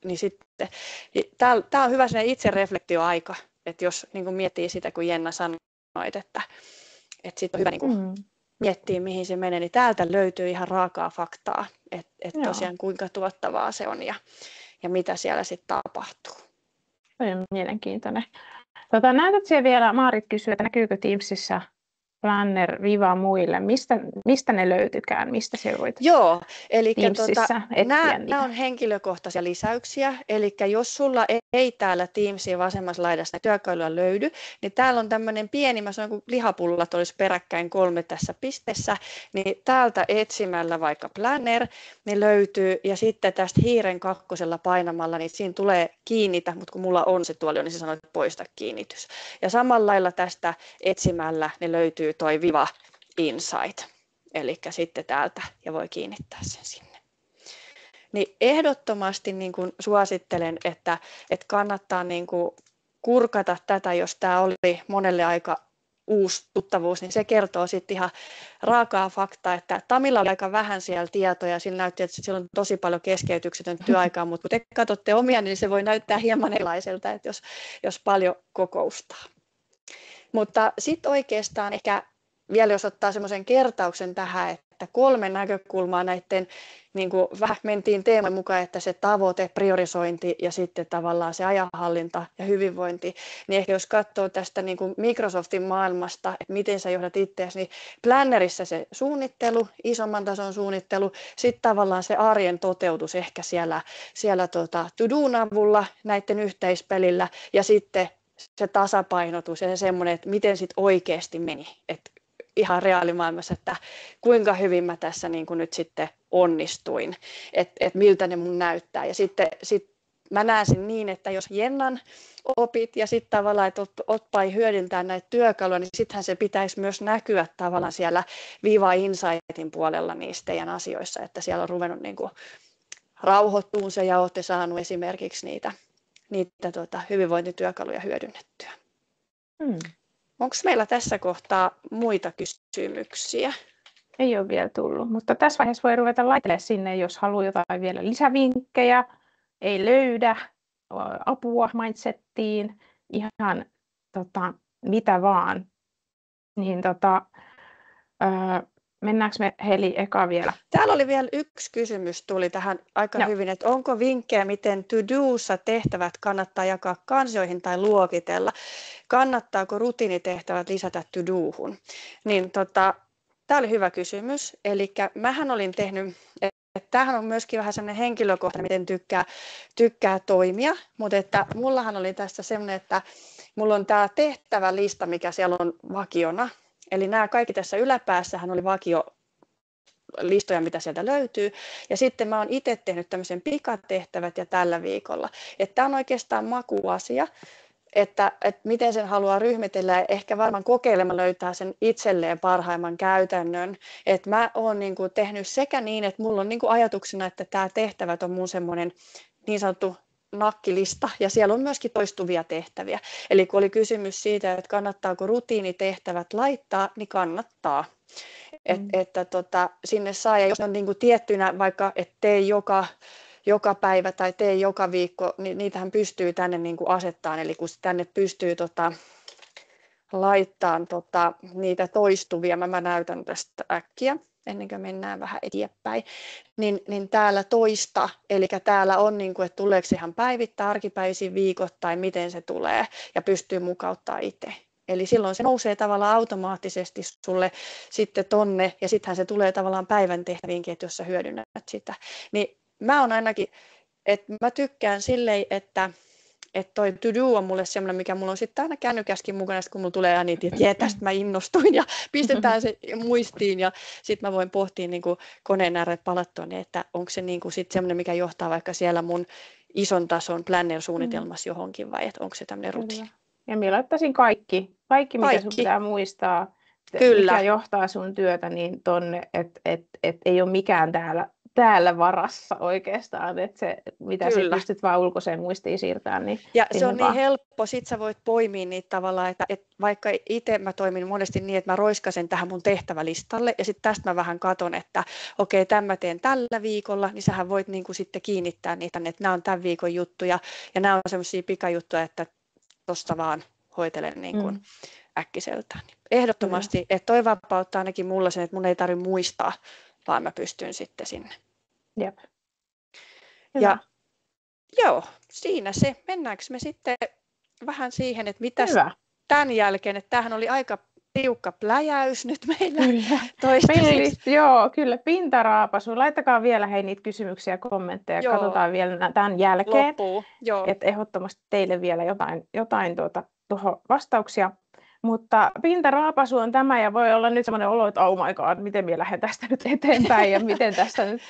Niin sitten, tämä on hyvä itsereflektioaika, että jos niin kuin miettii sitä, kun Jenna sanoit, että sitten on hyvä niin kuin miettiä, mihin se menee, niin täältä löytyy ihan raakaa faktaa, että tosiaan kuinka tuottavaa se on ja mitä siellä sitten tapahtuu. Toi on mielenkiintoinen. Näytät siellä vielä, Maarit kysyy, että näkyykö Teamsissa Planner Viva muille. Mistä ne löytykään? Mistä se voit eli Teamsissa etsiä nämä on henkilökohtaisia lisäyksiä. Eli jos sulla ei täällä Teamsin vasemmassa laidassa työkaluja löydy, niin täällä on tämmöinen pieni, mä sanon, kun lihapullat olisi peräkkäin 3 tässä pisteessä, niin täältä etsimällä vaikka Planner, niin löytyy, ja sitten tästä hiiren 2 painamalla, niin siinä tulee kiinnitä, mutta kun mulla on se tuoli, niin se sanoo, että poista kiinnitys. Ja samalla lailla tästä etsimällä niin löytyy toi Viva Insight, eli sitten täältä, ja voi kiinnittää sen sinne. Niin ehdottomasti niin kuin suosittelen, että kannattaa niin kuin kurkata tätä, jos tämä oli monelle aika uusi tuttavuus, niin se kertoo sitten ihan raakaa faktaa, että Tamilla oli aika vähän siellä tietoja, ja sillä näytti, että siellä on tosi paljon keskeytyksetöntä työaikaa, mutta kun te katsotte omia, niin se voi näyttää hieman erilaiselta, että jos paljon kokoustaa. Mutta sitten oikeastaan ehkä vielä jos ottaa semmoisen kertauksen tähän, että 3 näkökulmaa näiden, niin kuin vähän mentiin teeman mukaan, että se tavoite, priorisointi ja sitten tavallaan se ajanhallinta ja hyvinvointi, niin ehkä jos katsoo tästä niin kuin Microsoftin maailmasta, että miten sä johdat itseäsi, niin Plannerissa se suunnittelu, isomman tason suunnittelu, sitten tavallaan se arjen toteutus ehkä siellä To-Don avulla näiden yhteispelillä ja sitten se tasapainotus ja se semmoinen, että miten sitten oikeasti meni, että ihan reaalimaailmassa, että kuinka hyvin mä tässä niin kuin nyt sitten onnistuin, että miltä ne mun näyttää. Ja sitten mä näen sen niin, että jos Jennan opit ja sitten tavallaan, että oppai hyödyntää näitä työkaluja, niin sittenhän se pitäisi myös näkyä tavallaan siellä Viva Insightin puolella niistä teidän asioissa, että siellä on ruvennut niin kuin rauhoittuun se ja olette saanut esimerkiksi niitä hyvinvointityökaluja hyödynnettyä. Onko meillä tässä kohtaa muita kysymyksiä? Ei ole vielä tullut, mutta tässä vaiheessa voi ruveta laitella sinne, jos haluaa jotain vielä lisävinkkejä, ei löydä apua mindsettiin, ihan mitä vaan. Niin mennäänkö me Heli eka vielä? Täällä oli vielä yksi kysymys, tuli tähän aika hyvin, että onko vinkkejä, miten to-dossa tehtävät kannattaa jakaa kansioihin tai luokitella? Kannattaako rutiinitehtävät lisätä to-dohun? Niin tämä oli hyvä kysymys. Eli mähän olin tehnyt, että tämähän on myöskin vähän sellainen henkilökohtainen, miten tykkää toimia, mutta että mullahan oli tässä sellainen, että mulla on tämä tehtävälista, mikä siellä on vakiona. Eli nämä kaikki tässä yläpäässähän oli vakiolistoja, mitä sieltä löytyy. Ja sitten mä oon itse tehnyt tämmöisen pikatehtävät ja tällä viikolla. Että tämä on oikeastaan makuasia, että miten sen haluaa ryhmitellä ja ehkä varmaan kokeilemaan löytää sen itselleen parhaimman käytännön. Että mä oon tehnyt sekä niin, että mulla on ajatuksena, että tämä tehtävät on mun semmoinen niin sanottu nakkilista ja siellä on myöskin toistuvia tehtäviä. Eli kun oli kysymys siitä, että kannattaako rutiinitehtävät laittaa, niin kannattaa. Että sinne saa, ja jos on tiettynä, vaikka et tee joka päivä tai tee joka viikko, niin niitähän pystyy tänne asettamaan. Eli kun tänne pystyy laittamaan niitä toistuvia, mä näytän tästä äkkiä, ennen kuin mennään vähän eteenpäin, niin täällä toista, eli täällä on, että tuleeko se ihan päivittäin, arkipäivisin, viikoittain, miten se tulee, ja pystyy mukauttaa itse. Eli silloin se nousee tavallaan automaattisesti sulle sitten tonne, ja sittenhän se tulee tavallaan päivän tehtäviinkin, että jos sä hyödynnät sitä. Niin mä oon ainakin, että mä tykkään silleen, että toi to-do on mulle semmoinen, mikä mulla on sitten aina kännykäskin mukana, kun mulla tulee aina niitä, että tästä mä innostuin ja pistetään se muistiin ja sitten mä voin pohtia koneen ääreen palattua, niin että onko se sitten semmoinen, mikä johtaa vaikka siellä mun ison tason planner-suunnitelmassa johonkin vai että onko se tämmöinen rutiini. Ja minä laittaisin kaikki mitä sun pitää muistaa, mikä johtaa sun työtä, niin tonne, että ei ole mikään täällä varassa oikeastaan, että se, mitä sä pystyt vaan ulkoiseen muistiin siirtämään. Niin ja se on niin helppo, sit sä voit poimia niitä tavallaan, että vaikka itse mä toimin monesti niin, että mä roiskasen tähän mun tehtävälistalle ja sitten tästä mä vähän katon, että okei, tämän mä teen tällä viikolla, niin sähän voit sitten kiinnittää niitä, että nämä on tämän viikon juttuja ja nämä on semmoisia pikajuttuja, että tosta vaan hoitelen äkkiseltään. Ehdottomasti, että toi vapauttaa ainakin mulla sen, että mun ei tarvitse muistaa, vaan mä pystyn sitten sinne. Jep. Ja joo, siinä se. Mennäänkö me sitten vähän siihen, että mitä tämän jälkeen, että tämähän oli aika tiukka pläjäys nyt meillä toistaiseksi. Joo, kyllä pintaraapasu. Laittakaa vielä niitä kysymyksiä ja kommentteja. Katsotaan vielä tämän jälkeen. Että ehdottomasti teille vielä jotain tuohon vastauksia. Mutta pintaraapasu on tämä ja voi olla nyt semmoinen olo, että oh my god, miten minä lähden tästä nyt eteenpäin ja miten tästä nyt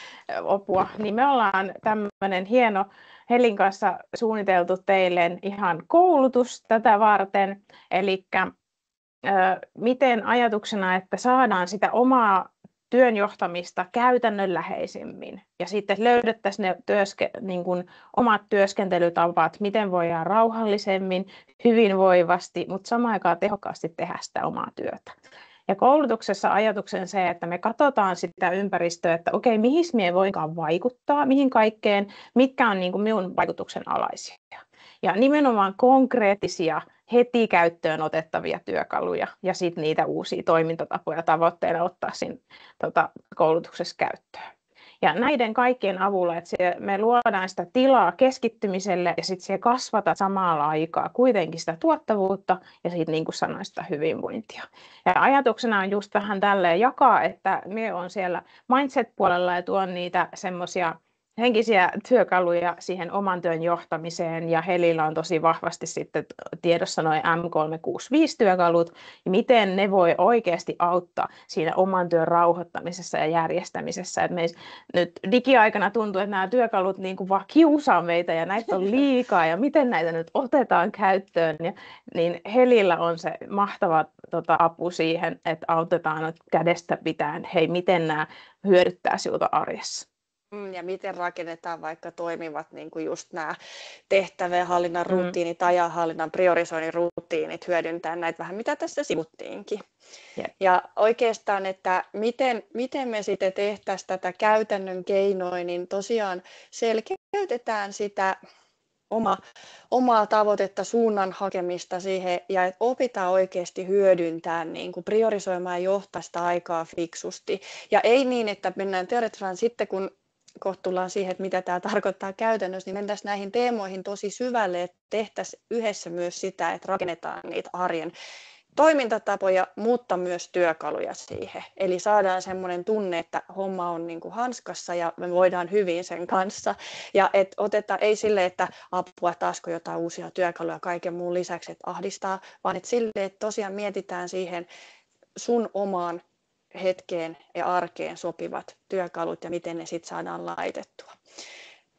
opua. Niin me ollaan tämmöinen hieno Helin kanssa suunniteltu teille ihan koulutus tätä varten. Eli miten ajatuksena, että saadaan sitä omaa työnjohtamista käytännönläheisemmin ja sitten löydettäisiin ne omat työskentelytavat, miten voidaan rauhallisemmin, hyvinvoivasti, mutta samaan aikaan tehokkaasti tehdä sitä omaa työtä. Ja koulutuksessa ajatuksen se, että me katsotaan sitä ympäristöä, että okei, mihin minä voinkaan vaikuttaa, mihin kaikkeen, mitkä on minun vaikutuksen alaisia. Ja nimenomaan konkreettisia, heti käyttöön otettavia työkaluja ja sitten niitä uusia toimintatapoja tavoitteena ottaa siinä koulutuksessa käyttöön. Ja näiden kaikkien avulla, että me luodaan sitä tilaa keskittymiselle ja sitten se kasvata samalla aikaa kuitenkin sitä tuottavuutta ja sitten niin kuin sanoin sitä hyvinvointia. Ja ajatuksena on just vähän tälleen jakaa, että me on siellä mindset-puolella ja tuon niitä semmoisia henkisiä työkaluja siihen oman työn johtamiseen ja Helillä on tosi vahvasti sitten tiedossa noin M365-työkalut ja miten ne voi oikeasti auttaa siinä oman työn rauhoittamisessa ja järjestämisessä. Et nyt digiaikana tuntuu, että nämä työkalut niin kuin vaan kiusaa meitä ja näitä on liikaa ja miten näitä nyt otetaan käyttöön. Niin Helillä on se mahtava apu siihen, että autetaan kädestä pitäen, hei miten nämä hyödyttää sinulta arjessa. Ja miten rakennetaan vaikka toimivat niin kuin just nämä tehtävähallinnan Mm. rutiinit, ajanhallinnan priorisoinnin rutiinit, hyödyntää näitä vähän mitä tässä sivuttiinkin. Jep. Ja oikeastaan, että miten me sitten tehtäisiin tätä käytännön keinoin, niin tosiaan selkeytetään sitä omaa tavoitetta, suunnan hakemista siihen ja että opitaan oikeasti hyödyntämään, niin kuin priorisoimaan ja johtaa sitä aikaa fiksusti. Ja ei niin, että mennään teoreettisesti sitten, kun kohta tullaan siihen, että mitä tämä tarkoittaa käytännössä, niin mentäisiin näihin teemoihin tosi syvälle, että tehtäisiin yhdessä myös sitä, että rakennetaan niitä arjen toimintatapoja, mutta myös työkaluja siihen. Eli saadaan semmoinen tunne, että homma on niin kuin hanskassa ja me voidaan hyvin sen kanssa. Ja et otetaan, ei sille, että apua taasko jotain uusia työkaluja kaiken muun lisäksi, että ahdistaa, vaan että sille, että tosiaan mietitään siihen sun omaan hetkeen ja arkeen sopivat työkalut ja miten ne sitten saadaan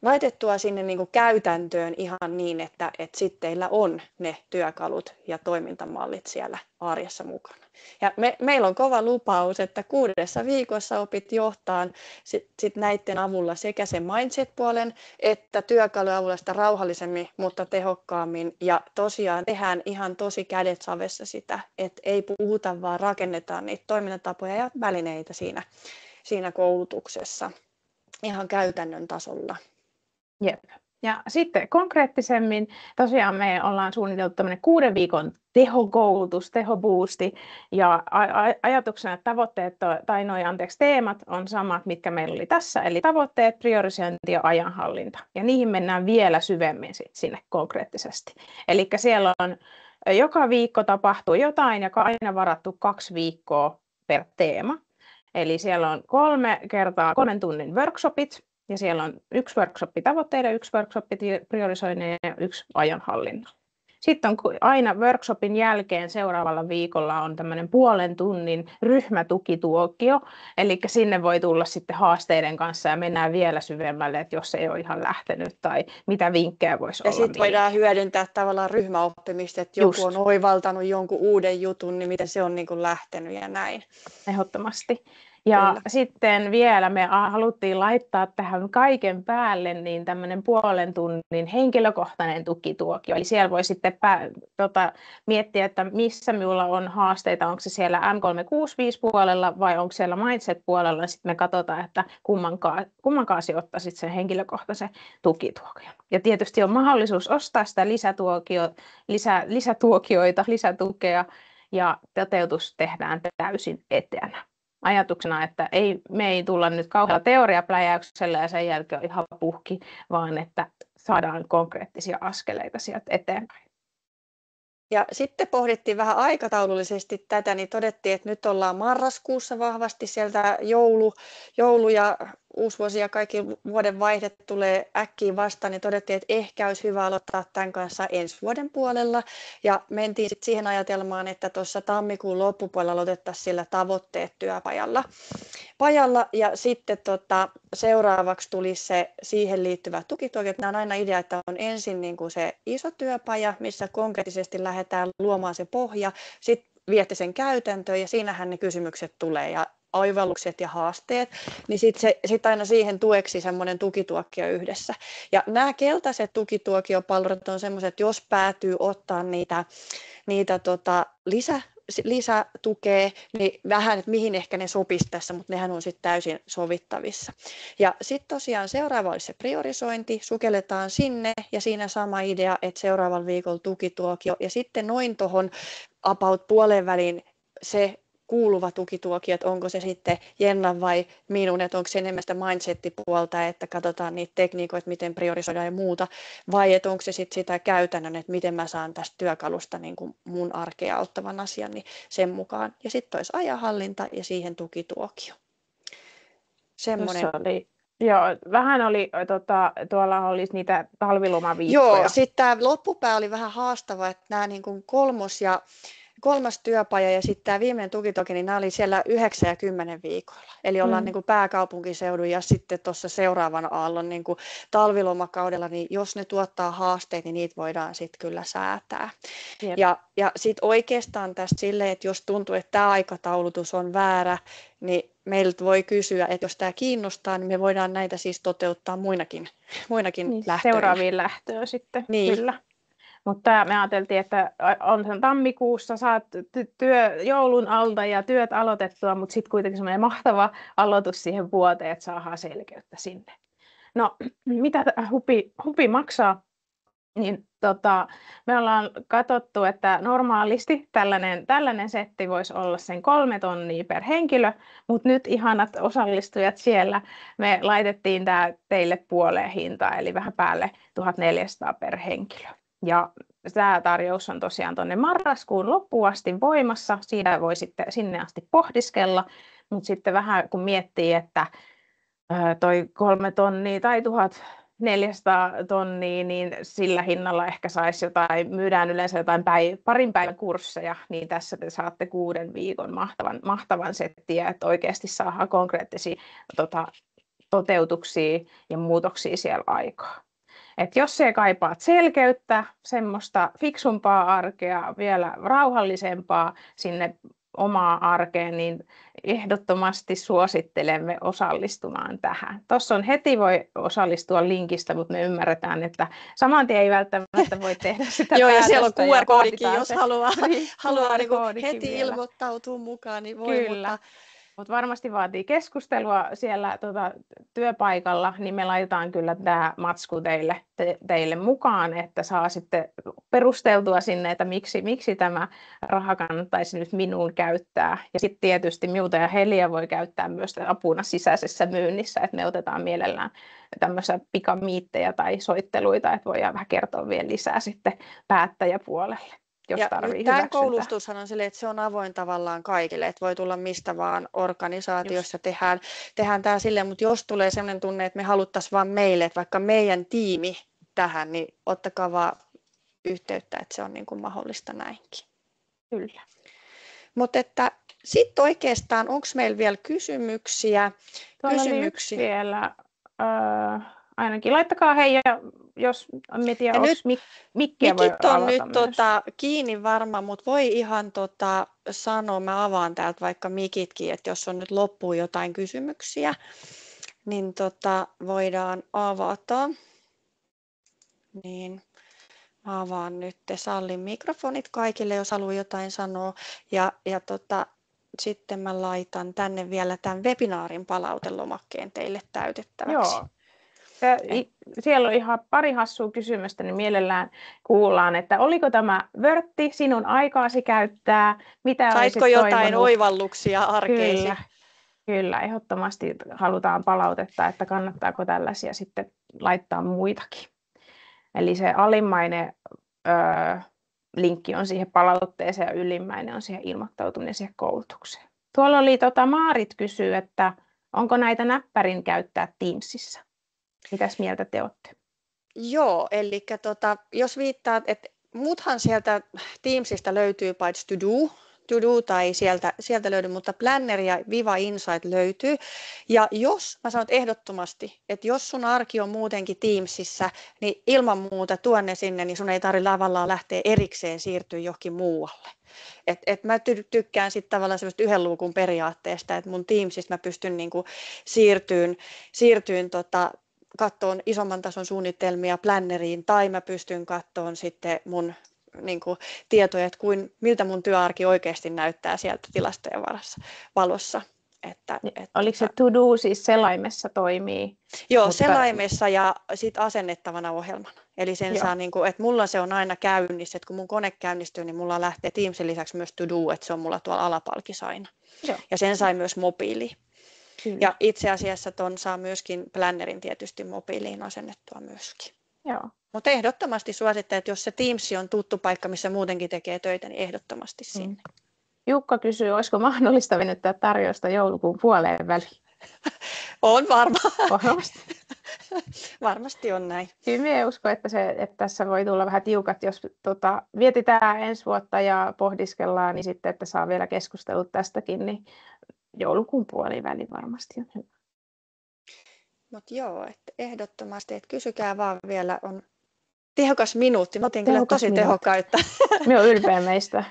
laitettua sinne niin kuin käytäntöön ihan niin, että sitten teillä on ne työkalut ja toimintamallit siellä arjessa mukana. Ja meillä on kova lupaus, että 6 viikossa opit johtaan sit näiden avulla sekä sen mindset-puolen että työkalujen avulla sitä rauhallisemmin, mutta tehokkaammin. Ja tosiaan tehdään ihan tosi kädet savessa sitä, että ei puhuta, vaan rakennetaan niitä toimintatapoja ja välineitä siinä koulutuksessa ihan käytännön tasolla. Jep. Ja sitten konkreettisemmin, tosiaan me ollaan suunniteltu tämmöinen 6 viikon tehokoulutus, tehoboosti, ja ajatuksena, että tavoitteet, teemat on samat, mitkä meillä oli tässä, eli tavoitteet, priorisointi ja ajanhallinta, ja niihin mennään vielä syvemmin sinne konkreettisesti. Eli siellä on joka viikko tapahtuu jotain, ja aina varattu 2 viikkoa per teema, eli siellä on 3 kertaa 3 tunnin workshopit, ja siellä on 1 workshoppi tavoitteiden, 1 workshoppi priorisoinnin ja 1 ajanhallinnan. Sitten on aina workshopin jälkeen seuraavalla viikolla on tämmöinen 0,5 tunnin ryhmätukituokio, eli sinne voi tulla sitten haasteiden kanssa ja mennään vielä syvemmälle, että jos ei ole ihan lähtenyt tai mitä vinkkejä voisi olla. Ja sitten voidaan hyödyntää tavallaan ryhmäoppimista, että joku on oivaltanut jonkun uuden jutun, niin miten se on niin kuin lähtenyt ja näin. Ehdottomasti. Ja kyllä. Sitten vielä me haluttiin laittaa tähän kaiken päälle niin tämmöinen 0,5 tunnin henkilökohtainen tukituokio. Eli siellä voi sitten miettiä, että missä minulla on haasteita, onko se siellä M365-puolella vai onko siellä Mindset-puolella. Sitten me katsotaan, että kummankaan sijoittaisit sen henkilökohtaisen tukituokion. Ja tietysti on mahdollisuus ostaa sitä lisätukea ja toteutus tehdään täysin etänä. Ajatuksena, että me ei tulla nyt kauhealla teoriapläjäyksellä ja sen jälkeen ihan puhki, vaan että saadaan konkreettisia askeleita sieltä eteenpäin. Ja sitten pohdittiin vähän aikataulullisesti tätä, niin todettiin, että nyt ollaan marraskuussa vahvasti sieltä joulu ja uusvuosi ja kaikki vuoden vaihde tulee äkkiä vastaan, niin todettiin, että ehkä olisi hyvä aloittaa tämän kanssa ensi vuoden puolella. Ja mentiin sitten siihen ajatelmaan, että tuossa tammikuun loppupuolella aloitettaisiin sillä tavoitteet työpajalla. Ja sitten seuraavaksi tulisi se siihen liittyvä tukituokio. Nämä on aina idea, että on ensin niin kuin se iso työpaja, missä konkreettisesti lähdetään luomaan se pohja, sitten viette sen käytäntöön ja siinähän ne kysymykset tulee ja oivallukset ja haasteet, niin sitten aina siihen tueksi semmoinen tukituokio yhdessä. Ja nämä keltaiset tukituokiopalvelut on semmoiset, että jos päätyy ottaa niitä lisätukea, niin vähän, että mihin ehkä ne sopisi tässä, mutta nehän on sitten täysin sovittavissa. Ja sitten tosiaan seuraava olisi se priorisointi, sukelletaan sinne ja siinä sama idea, että seuraavalla viikolla tukituokio ja sitten noin tuohon about puolen väliin se kuuluva tukituokio, että onko se sitten Jennan vai minun, että onko se enemmän sitä mindset-puolta, että katsotaan niitä tekniikoita, miten priorisoidaan ja muuta, vai että onko se sitten sitä käytännön, että miten mä saan tästä työkalusta niin kuin mun arkea auttavan asian, niin sen mukaan. Ja sitten olisi ajanhallinta ja siihen tukituokio. Semmoinen. Joo, vähän oli, tuolla olisi niitä talvilomaviikkoja. Joo, sitten tämä loppupää oli vähän haastava, että nämä niin kuin kolmas työpaja ja sitten tämä viimeinen tukituokio, niin nämä oli siellä 9 ja 10 viikoilla. Eli ollaan niin kuin pääkaupunkiseudun ja sitten tuossa seuraavan aallon niin kuin talvilomakaudella, niin jos ne tuottaa haasteita, niin niitä voidaan sitten kyllä säätää. Jep. Ja sitten oikeastaan tästä silleen, että jos tuntuu, että tämä aikataulutus on väärä, niin meiltä voi kysyä, että jos tämä kiinnostaa, niin me voidaan näitä siis toteuttaa muinakin Niin, lähtöillä. seuraaviin lähtöön sitten, Niin. kyllä. Mutta me ajateltiin, että on sen tammikuussa, saat joulun alta ja työt aloitettua, mutta sitten kuitenkin semmoinen mahtava aloitus siihen vuoteen, että saadaan selkeyttä sinne. No, mitä hupi maksaa? Niin, me ollaan katsottu, että normaalisti tällainen setti voisi olla sen 3 tonnia per henkilö, mutta nyt ihanat osallistujat siellä, me laitettiin tämä teille puoleen hintaa, eli vähän päälle 1400 per henkilö. Ja tämä tarjous on tosiaan tuonne marraskuun loppuun asti voimassa, siinä voi sitten sinne asti pohdiskella, mutta sitten vähän kun miettii, että toi 3 tonnia tai 1400 tonnia, niin sillä hinnalla ehkä saisi jotain, myydään yleensä jotain parin päivän kursseja, niin tässä te saatte 6 viikon mahtavan settiä, että oikeasti saadaan konkreettisia toteutuksia ja muutoksia siellä aikaa. Et jos se kaipaat selkeyttä, semmoista fiksumpaa arkea, vielä rauhallisempaa sinne omaa arkeen, niin ehdottomasti suosittelemme osallistumaan tähän. Tuossa on heti voi osallistua linkistä, mutta me ymmärretään, että saman tien ei välttämättä voi tehdä sitä Joo, ja päätöstä. siellä on QR-koodikin, jos haluaa QR-koodikin heti vielä. ilmoittautua mukaan, niin voi. Kyllä. Mutta varmasti vaatii keskustelua siellä työpaikalla, niin me laitetaan kyllä tämä matsku teille mukaan, että saa sitten perusteltua sinne, että miksi tämä raha kannattaisi nyt minuun käyttää. Ja sitten tietysti minulta ja Heliä voi käyttää myös apuna sisäisessä myynnissä, että me otetaan mielellään tämmöisiä pikamiittejä tai soitteluita, että voidaan vähän kertoa vielä lisää sitten päättäjäpuolelle. Ja tämä koulutushan on silleen, että se on avoin tavallaan kaikille, että voi tulla mistä vaan organisaatiossa, tehdään tämä silleen, mutta jos tulee sellainen tunne, että me haluttaisiin vaan meille, että vaikka meidän tiimi tähän, niin ottakaa vaan yhteyttä, että se on niin kuin mahdollista näinkin. Kyllä. Mutta että sitten oikeastaan, onko meillä vielä kysymyksiä? Tuolla oli yksi vielä. Ainakin laittakaa hei, ja jos en tiedä, mikkiä voi avata on nyt myös. Kiinni varmaan, mutta voi ihan sanoa, mä avaan täältä vaikka mikitkin, että jos on nyt loppuun jotain kysymyksiä, niin voidaan avata. Niin mä avaan nyt, sallin mikrofonit kaikille, jos haluaa jotain sanoa, ja sitten mä laitan tänne vielä tämän webinaarin palautelomakkeen teille täytettäväksi. Joo. Siellä on ihan pari hassua kysymystä, niin mielellään kuullaan, että oliko tämä vörtti sinun aikaasi käyttää? Mitä saitko jotain toivonut? Oivalluksia arkeesi? Kyllä, ehdottomasti halutaan palautetta, että kannattaako tällaisia sitten laittaa muitakin. Eli se alimmainen linkki on siihen palautteeseen ja ylimmäinen on siihen ilmoittautuminen siihen koulutukseen. Tuolla oli Maarit kysyy, että onko näitä näppärin käyttää Teamsissa? Mitäs mieltä te olette? Joo, eli jos viittaat, että muuthan sieltä Teamsista löytyy paitsi To Do tai sieltä löytyy, mutta Planner ja Viva Insight löytyy. Ja jos, mä sanon ehdottomasti, että jos sun arki on muutenkin Teamsissa, niin ilman muuta tuonne sinne, niin sun ei tarvitse tavallaan lähteä erikseen siirtyä johonkin muualle. Mä tykkään sitten tavallaan sellaista yhden luukun periaatteesta, että mun Teamsista mä pystyn niinku siirtyyn katsomaan isomman tason suunnitelmia Planneriin, tai mä pystyn katsomaan sitten mun tietoja, että miltä mun työarki oikeasti näyttää sieltä tilastojen valossa. Oliko se To Do siis selaimessa toimii? Joo, selaimessa ja sitten asennettavana ohjelmana. Eli sen saa, että mulla se on aina käynnissä, että kun mun kone käynnistyy, niin mulla lähtee Teamsin lisäksi myös To Do, että se on mulla tuolla alapalkissa aina. Joo. Ja sen sai myös mobiiliin. Kyllä. Ja itse asiassa ton saa myöskin Plannerin tietysti mobiiliin asennettua myöskin. Joo. Mutta ehdottomasti suosittelen, että jos se Teams on tuttu paikka, missä muutenkin tekee töitä, niin ehdottomasti sinne. Jukka kysyy, olisiko mahdollista venyttää tarjousta joulukuun puoleen väliin? On varmaan. Varmasti. Varmasti on näin. Kyllä minä uskon, että tässä voi tulla vähän tiukat, jos mietitään ensi vuotta ja pohdiskellaan, niin sitten, että saa vielä keskustelut tästäkin, niin joulukuun puoliväli varmasti on hyvä. Mutta joo, että ehdottomasti, että kysykää vaan vielä, on tehokas minuutti. Mä otin kyllä tosi tehokkaita. Minä olen ylpeä meistä.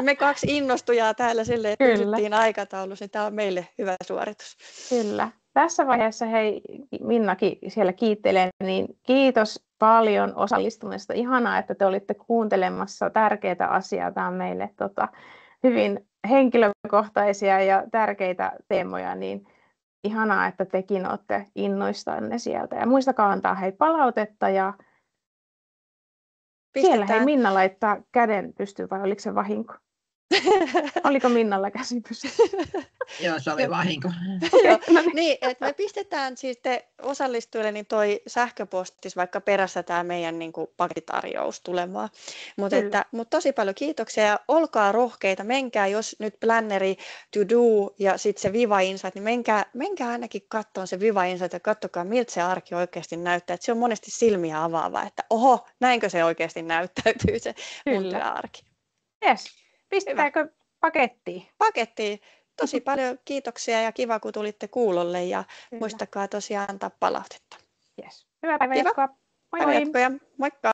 Me kaksi innostujaa täällä silleen, että Kyllä. pysyttiin aikataulussa, niin tämä on meille hyvä suoritus. Kyllä. Tässä vaiheessa hei, Minnakin siellä kiittelee, niin kiitos paljon osallistumisesta. Ihanaa, että te olitte kuuntelemassa tärkeitä asiaa. Tämä on meille hyvin henkilökohtaisia ja tärkeitä teemoja, niin ihanaa, että tekin olette innoistanne sieltä. Ja muistakaa antaa hei palautetta ja siellä hei Minna laittaa käden pystyyn vai oliko se vahinko? Oliko Minnalla käsi pystyyn? Joo, se oli vahinko. Okay, no niin, että me pistetään sitten osallistujille niin toi sähköpostis vaikka perässä tämä meidän niin kuin pakettitarjous tulemaan. Mutta tosi paljon kiitoksia ja olkaa rohkeita, menkää jos nyt planneri to do ja sitten se Viva Insight, niin menkää ainakin katsomaan se Viva Insight ja katsokaa miltä se arki oikeasti näyttää. Et se on monesti silmiä avaava, että oho, näinkö se oikeasti näyttäytyy se mun työarki. Yes. Pistetäänkö pakettiin? Pakettiin. Tosi paljon kiitoksia ja kiva, kun tulitte kuulolle ja muistakaa tosiaan antaa palautetta. Yes. Hyvää päivänjatkoa. Moi moi. Moikka.